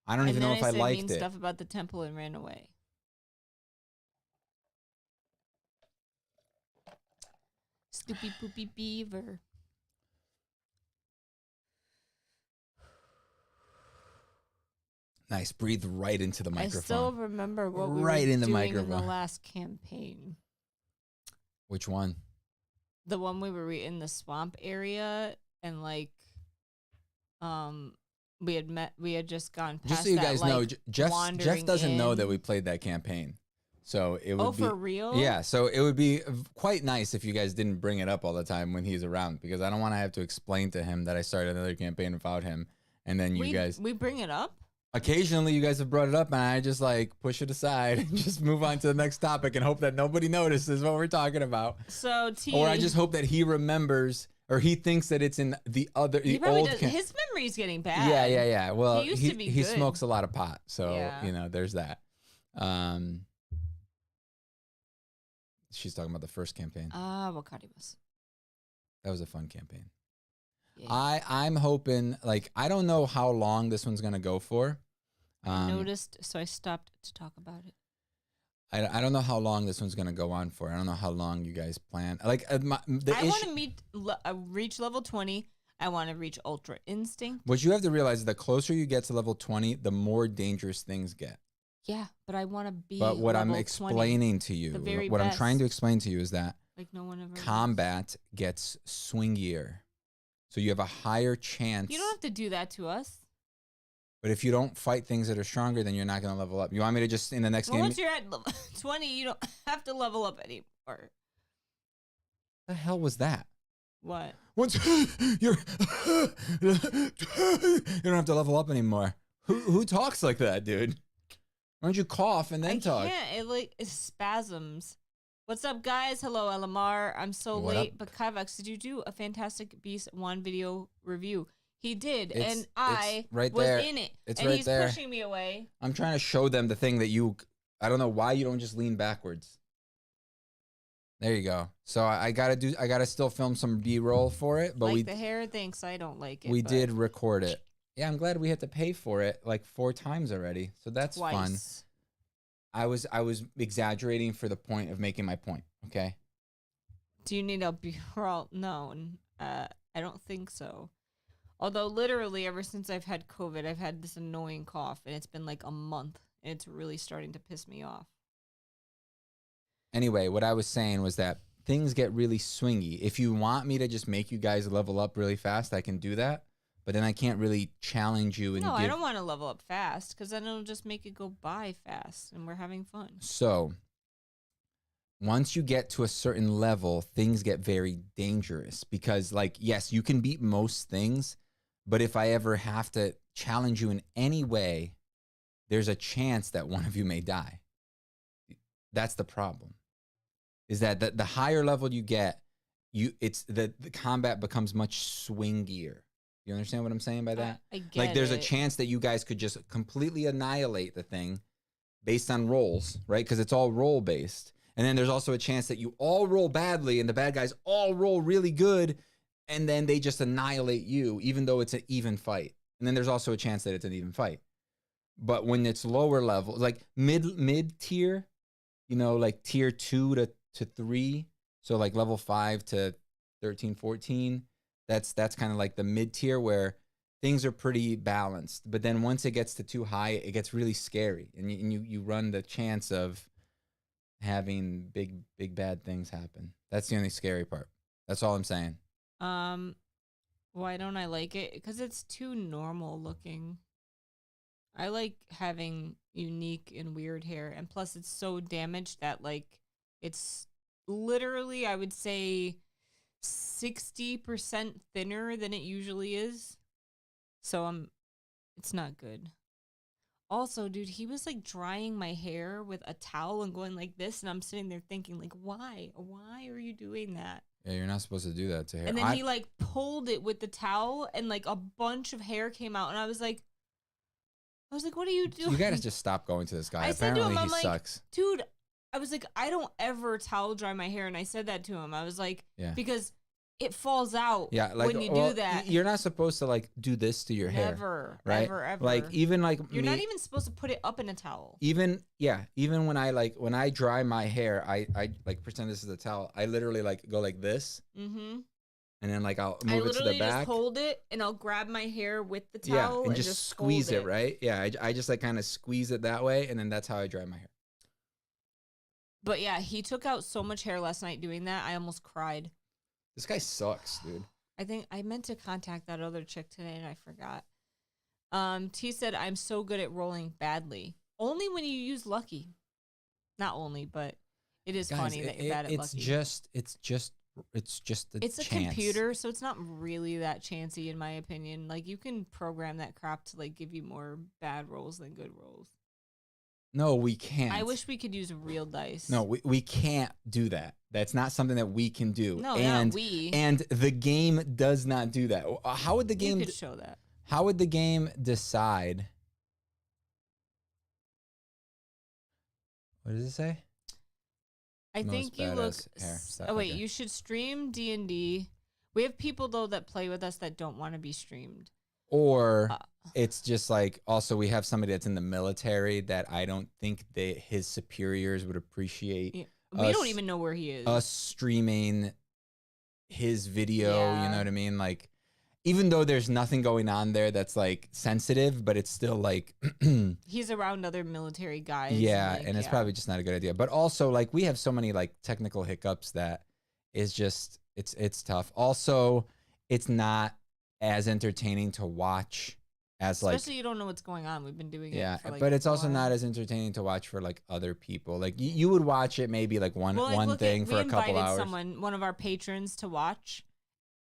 I don't even know if I liked it. Stuff about the temple and ran away. Stoopy poopy beaver. Nice. Breathe right into the microphone. I still remember what we right were in the doing microphone. in the last campaign. Which one? The one we were in the swamp area, and like, we had just gone past. Just so you that, guys like, know, Jeff doesn't know that in. we played that campaign. So it would be for real? Yeah, so it would be quite nice if you guys didn't bring it up all the time when he's around, because I don't want to have to explain to him that I started another campaign without him, and then you guys we bring it up. occasionally you guys have brought it up and I just like push it aside and just move on to the next topic and hope that nobody notices what we're talking about. So Or I just hope that he remembers, or he thinks that it's in the probably does. His memory's getting bad. Yeah. Well, He used to be he good. smokes a lot of pot, so Yeah. there's that. She's talking about the first campaign. Wakarimasu. That was a fun campaign. Yeah. I'm hoping, like, I don't know how long this one's gonna go for. I noticed, so I stopped to talk about it. I don't know how long this one's gonna go on for. I don't know how long you guys plan. Like, I want to reach level 20. I want to reach Ultra Instinct. What you have to realize is the closer you get to level 20, the more dangerous things get. Yeah, but I want to be. But what I'm 20, explaining to you, what I'm trying to explain to you is that like no one ever combat gets swingier. So you have a higher chance. You don't have to do that to us. But if you don't fight things that are stronger, then you're not going to level up. You want me to just, in the next game? Once you're at level 20, you don't have to level up anymore. The hell was that? What? Once you don't have to level up anymore. Who talks like that, dude? Why don't you cough and then talk? I can't. It spasms. What's up, guys? Hello, LMR. I'm so late, but Kivox, did you do a Fantastic Beasts 1 video review? He did, and I was in it. And he's pushing me away. I'm trying to show them the thing that I don't know why you don't just lean backwards. There you go. So I gotta still film some B-roll for it, but the hair thinks I don't like it. We did record it. Yeah, I'm glad we had to pay for it like 4 times already. So that's fun. I was exaggerating for the point of making my point. Okay. Do you need a B-roll? No, I don't think so. Although literally ever since I've had COVID, I've had this annoying cough, and it's been like a month, and it's really starting to piss me off. Anyway, what I was saying was that things get really swingy. If you want me to just make you guys level up really fast, I can do that. But then I can't really challenge you. And I don't want to level up fast, because then it'll just make it go by fast, and we're having fun. So once you get to a certain level, things get very dangerous because, like, yes, you can beat most things, but if I ever have to challenge you in any way, there's a chance that one of you may die. That's the problem. Is that the higher level you get, the combat becomes much swingier. You understand what I'm saying by that? I get like, there's a chance that you guys could just completely annihilate the thing based on rolls, right? Because it's all roll based. And then there's also a chance that you all roll badly and the bad guys all roll really good, and then they just annihilate you, even though it's an even fight. And then there's also a chance that it's an even fight. But when it's lower level, like mid tier, like tier 2 to 3, so like level 5 to 13, 14, that's kind of like the mid tier where things are pretty balanced. But then once it gets to too high, it gets really scary, and you run the chance of having big bad things happen. That's the only scary part. That's all I'm saying. Why don't I like it? Because it's too normal looking. I like having unique and weird hair, and plus it's so damaged that like it's literally, I would say, 60% thinner than it usually is. So it's not good. Also, dude, he was like drying my hair with a towel and going like this, and I'm sitting there thinking like, why are you doing that? Yeah, you're not supposed to do that to hair. And then he like pulled it with the towel, and like a bunch of hair came out, and I was like, what are you doing? You gotta just stop going to this guy. I said to him, he I'm like, sucks. Dude, I was like, I don't ever towel dry my hair, and I said that to him. I was like, because it falls out when you do that. You're not supposed to like do this to your hair. Never, right? Ever. Like even like you're not even supposed to put it up in a towel. Even when I dry my hair, I like pretend this is a towel. I literally like go like this. Mm-hmm. And then like I'll move it to the back. I literally just hold it and I'll grab my hair with the towel and just squeeze it, right? Yeah, I just like kind of squeeze it that way, and then that's how I dry my hair. But yeah, he took out so much hair last night doing that. I almost cried. This guy sucks, dude. I think I meant to contact that other chick today and I forgot. T said, I'm so good at rolling badly. Only when you use lucky. Not only, but it is Guys, funny that you're bad at it's lucky. just the It's a chance. computer, so it's not really that chancy in my opinion. Like you can program that crap to like give you more bad rolls than good rolls. No, we can't. I wish we could use real dice. No, we can't do that. That's not something that we can do. No, and not we. And the game does not do that. How would the game? You could show that. How would the game decide? What does it say? I think you look. Oh wait, you should stream D&D. We have people though that play with us that don't want to be streamed. Or it's just like, also we have somebody that's in the military that I don't think his superiors would appreciate. Yeah. We don't even know where he is. Us streaming his video, Yeah. you know what I mean? Like, even though there's nothing going on there that's like sensitive, but it's still like he's around other military guys. Yeah, and it's probably just not a good idea. But also, like, we have so many like technical hiccups that is just it's tough. Also, it's not as entertaining to watch as especially you don't know what's going on. We've been doing it for like but it's also a while. not as entertaining to watch for like other people. Like you would watch it maybe like one thing for a couple hours. We invited one of our patrons to watch,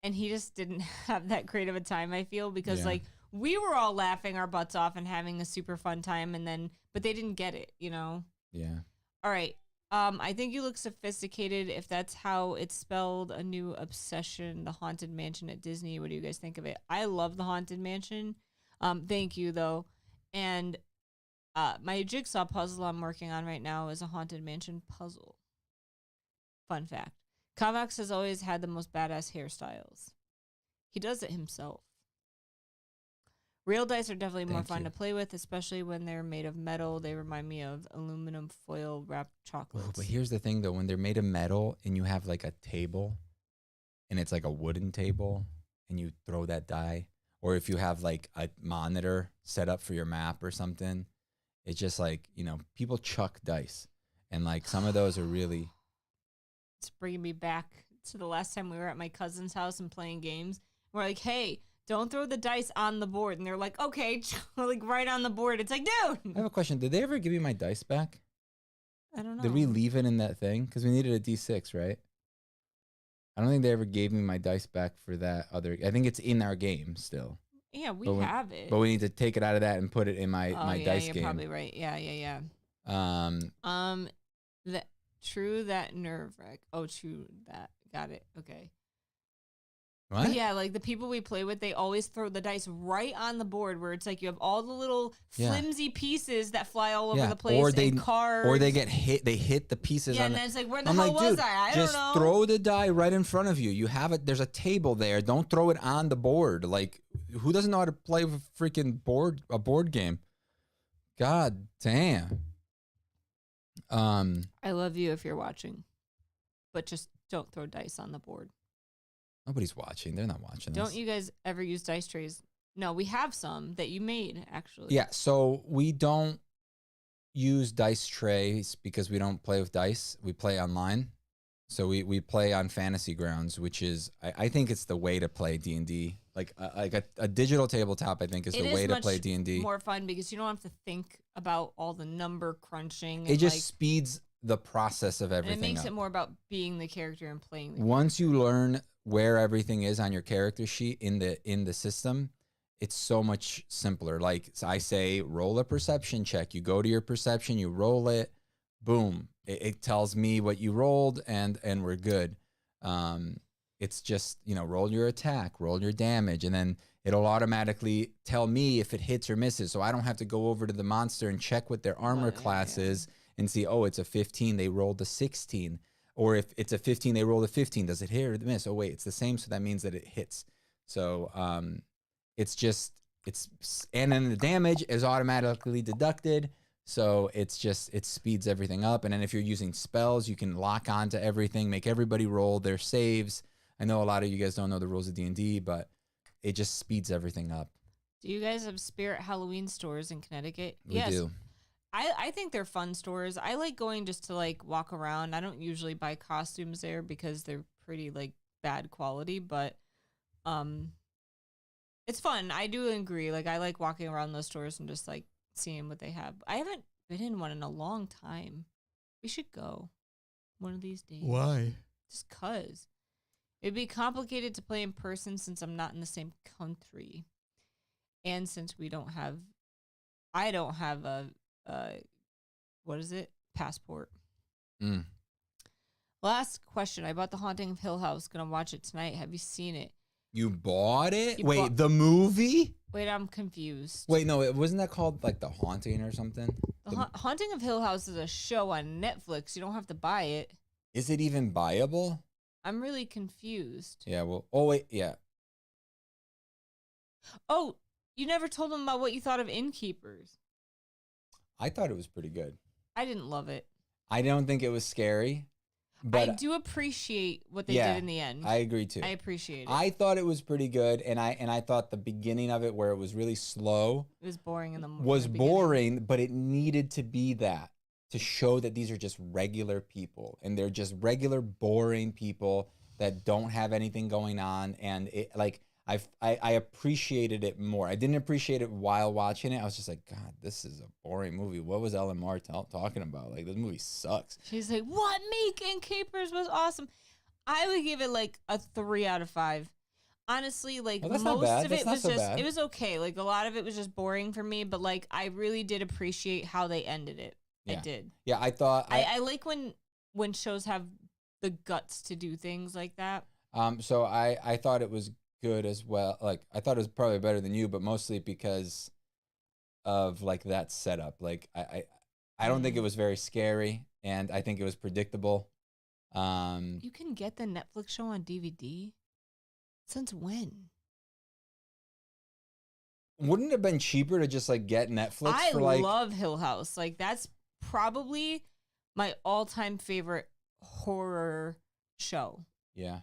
and he just didn't have that great of a time, I feel, because like we were all laughing our butts off and having a super fun time, but they didn't get it, you know? Yeah. All right. I think you look sophisticated. If that's how it's spelled, a new obsession, the Haunted Mansion at Disney. What do you guys think of it? I love the Haunted Mansion. Thank you, though. And my jigsaw puzzle I'm working on right now is a Haunted Mansion puzzle. Fun fact. Kivox has always had the most badass hairstyles. He does it himself. Real dice are definitely more fun to play with, especially when they're made of metal. They remind me of aluminum foil wrapped chocolates. Oh, but here's the thing, though. When they're made of metal and you have like a table and it's like a wooden table and you throw that die, or if you have like a monitor set up for your map or something, it's just like, you know, people chuck dice. And like some of those are really... It's bringing me back to the last time we were at my cousin's house and playing games. We're like, hey, don't throw the dice on the board. And they're like, okay, like right on the board. It's like, dude. I have a question. Did they ever give you my dice back? I don't know. Did we leave it in that thing? Because we needed a D6, right? I don't think they ever gave me my dice back for that other. I think it's in our game still. Yeah, we have it. But we need to take it out of that and put it in my dice game. You're probably right. Yeah. That nerve wrack. Oh, true that. Got it. Okay. What? Yeah, like the people we play with, they always throw the dice right on the board where it's like you have all the little flimsy pieces that fly all over the place, and cards. Or they get hit. They hit the pieces. Yeah, on and then it's like, where the hell was I? I don't know. Just throw the die right in front of you. You have it. There's a table there. Don't throw it on the board. Like, who doesn't know how to play with a freaking board game? God damn. I love you if you're watching, but just don't throw dice on the board. Nobody's watching. They're not watching. Don't you guys ever use dice trays? No, we have some that you made, actually. Yeah, so we don't use dice trays because we don't play with dice. We play online. So we play on Fantasy Grounds, which is, I think it's the way to play D&D. Like a digital tabletop, I think, is the way to play D&D. More fun because you don't have to think about all the number crunching. It just speeds the process of everything and it makes up. it more about being the character and playing the Once you learn where everything is on your character sheet in the system, it's so much simpler. Like I say, roll a perception check. You go to your perception, you roll it, boom. It tells me what you rolled, and we're good. It's just, you know, roll your attack, roll your damage, and then it'll automatically tell me if it hits or misses. So I don't have to go over to the monster and check what their armor class is and see, oh, it's a 15, they rolled a 16. Or if it's a 15, they rolled a 15. Does it hit or miss? Oh, wait, it's the same, so that means that it hits. So and then the damage is automatically deducted. So it speeds everything up. And then if you're using spells, you can lock onto everything, make everybody roll their saves. I know a lot of you guys don't know the rules of D&D, but it just speeds everything up. Do you guys have Spirit Halloween stores in Connecticut? We do. I think they're fun stores. I like going just to like walk around. I don't usually buy costumes there because they're pretty like bad quality, but it's fun. I do agree. Like I like walking around those stores and just like seeing what they have. I haven't been in one in a long time. We should go one of these days. Why? Just 'cause. It'd be complicated to play in person since I'm not in the same country. And since I don't have a what is it? Passport. Mm. Last question. I bought The Haunting of Hill House. Gonna watch it tonight. Have you seen it? You bought it? You Wait, the movie? Wait, I'm confused. Wait, no, it wasn't that called like The Haunting or something? Haunting of Hill House is a show on Netflix. You don't have to buy it. Is it even buyable? I'm really confused. Yeah, well, oh wait, yeah. Oh, you never told them about what you thought of Innkeepers. I thought it was pretty good. I didn't love it. I don't think it was scary. But I do appreciate what they did in the end. I agree too. I appreciate it. I thought it was pretty good, and I thought the beginning of it, where it was really slow, It was boring in the was boring, but it needed to be that to show that these are just regular people, and they're just regular boring people that don't have anything going on, and it like I appreciated it more. I didn't appreciate it while watching it. I was just like, God, this is a boring movie. What was Ellen Mar talking about? Like, this movie sucks. She's like, what? Innkeepers was awesome. I would give it like a 3 out of 5. Honestly, like Well, that's most not bad. of That's it not was so just, bad. it was okay. Like a lot of it was just boring for me, but like I really did appreciate how they ended it. Yeah. I did. Yeah, I thought I like when shows have the guts to do things like that. So I thought it was good as well. Like, I thought it was probably better than you, but mostly because of like that setup. Like I don't think it was very scary, and I think it was predictable. You can get the Netflix show on DVD. Since when? Wouldn't it have been cheaper to just like get Netflix for like? I love Hill House. Like that's probably my all-time favorite horror show. Yeah.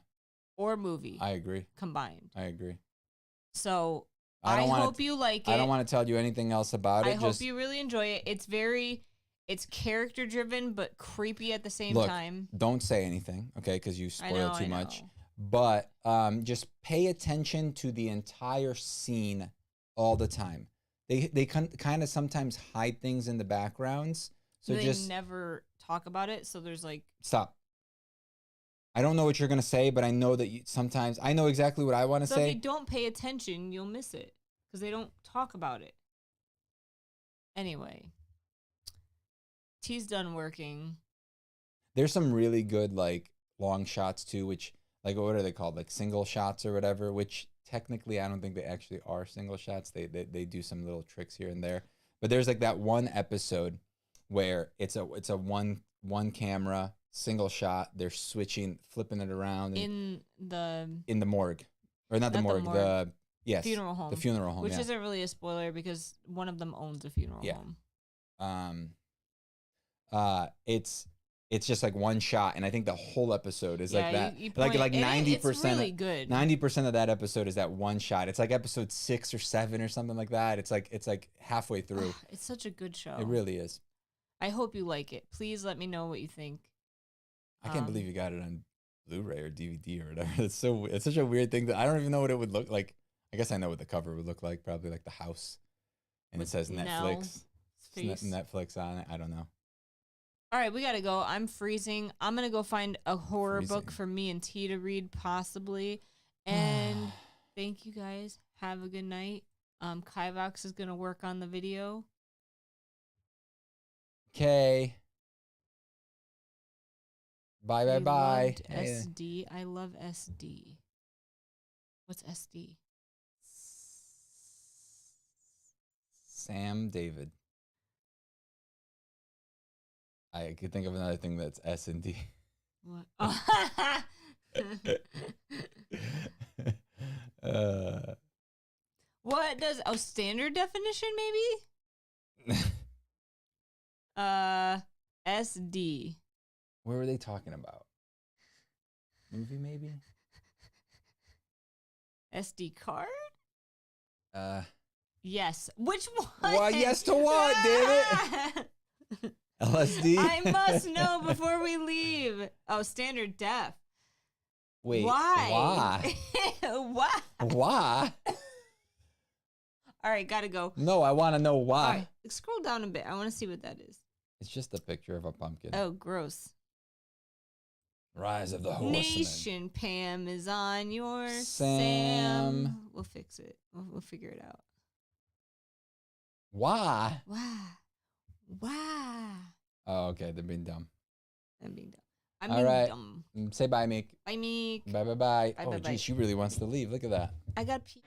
Or movie. I agree. Combined. I agree. So I hope you like it. I don't want to tell you anything else about it. I hope you really enjoy it. It's character driven but creepy at the same time. Don't say anything, okay? Because you spoil too much. Know. But just pay attention to the entire scene all the time. They kind of sometimes hide things in the backgrounds. So they just never talk about it. So there's like stop. I don't know what you're gonna say, but I know that sometimes I know exactly what I want to say. So if you don't pay attention, you'll miss it because they don't talk about it. Anyway, T's done working. There's some really good like long shots too, which like what are they called? Like single shots or whatever. Which technically I don't think they actually are single shots. They do some little tricks here and there. But there's like that one episode where it's a one camera. Single shot. They're flipping it around in the morgue, or not the morgue. The funeral home. The funeral home, which isn't really a spoiler because one of them owns a funeral home. It's just like one shot, and I think the whole episode is like that. Like 90%. It's really good. 90% of that episode is that one shot. It's like episode 6 or 7 or something like that. It's like halfway through. It's such a good show. It really is. I hope you like it. Please let me know what you think. I can't believe you got it on Blu-ray or DVD or whatever. It's such a weird thing that I don't even know what it would look like. I guess I know what the cover would look like. Probably like the house, and it says Netflix. Netflix on it. I don't know. All right, we gotta go. I'm freezing. I'm gonna go find a horror book for me and T to read, possibly. And thank you guys. Have a good night. Kivox is gonna work on the video. Okay. Bye. SD. I love SD. What's SD? Sam David. I could think of another thing that's S and D. What? What does standard definition maybe? SD. What were they talking about? Movie maybe? SD card? Yes. Which one? Well, yes to what, damn it? LSD? I must know before we leave. Oh, standard def. Wait. Why? Why? Why? All right, gotta go. No, I want to know why. All right, scroll down a bit. I want to see what that is. It's just a picture of a pumpkin. Oh, gross. Rise of the Horseman. Nation Pam is on your Sam. We'll fix it. We'll figure it out. Why? Why? Oh, okay. They're being dumb. I'm being dumb. I'm All being right. dumb. Say bye, Meek. Bye, Meek. Bye. Bye, Oh, bye, geez, bye. she really wants to leave. Look at that. I got pee.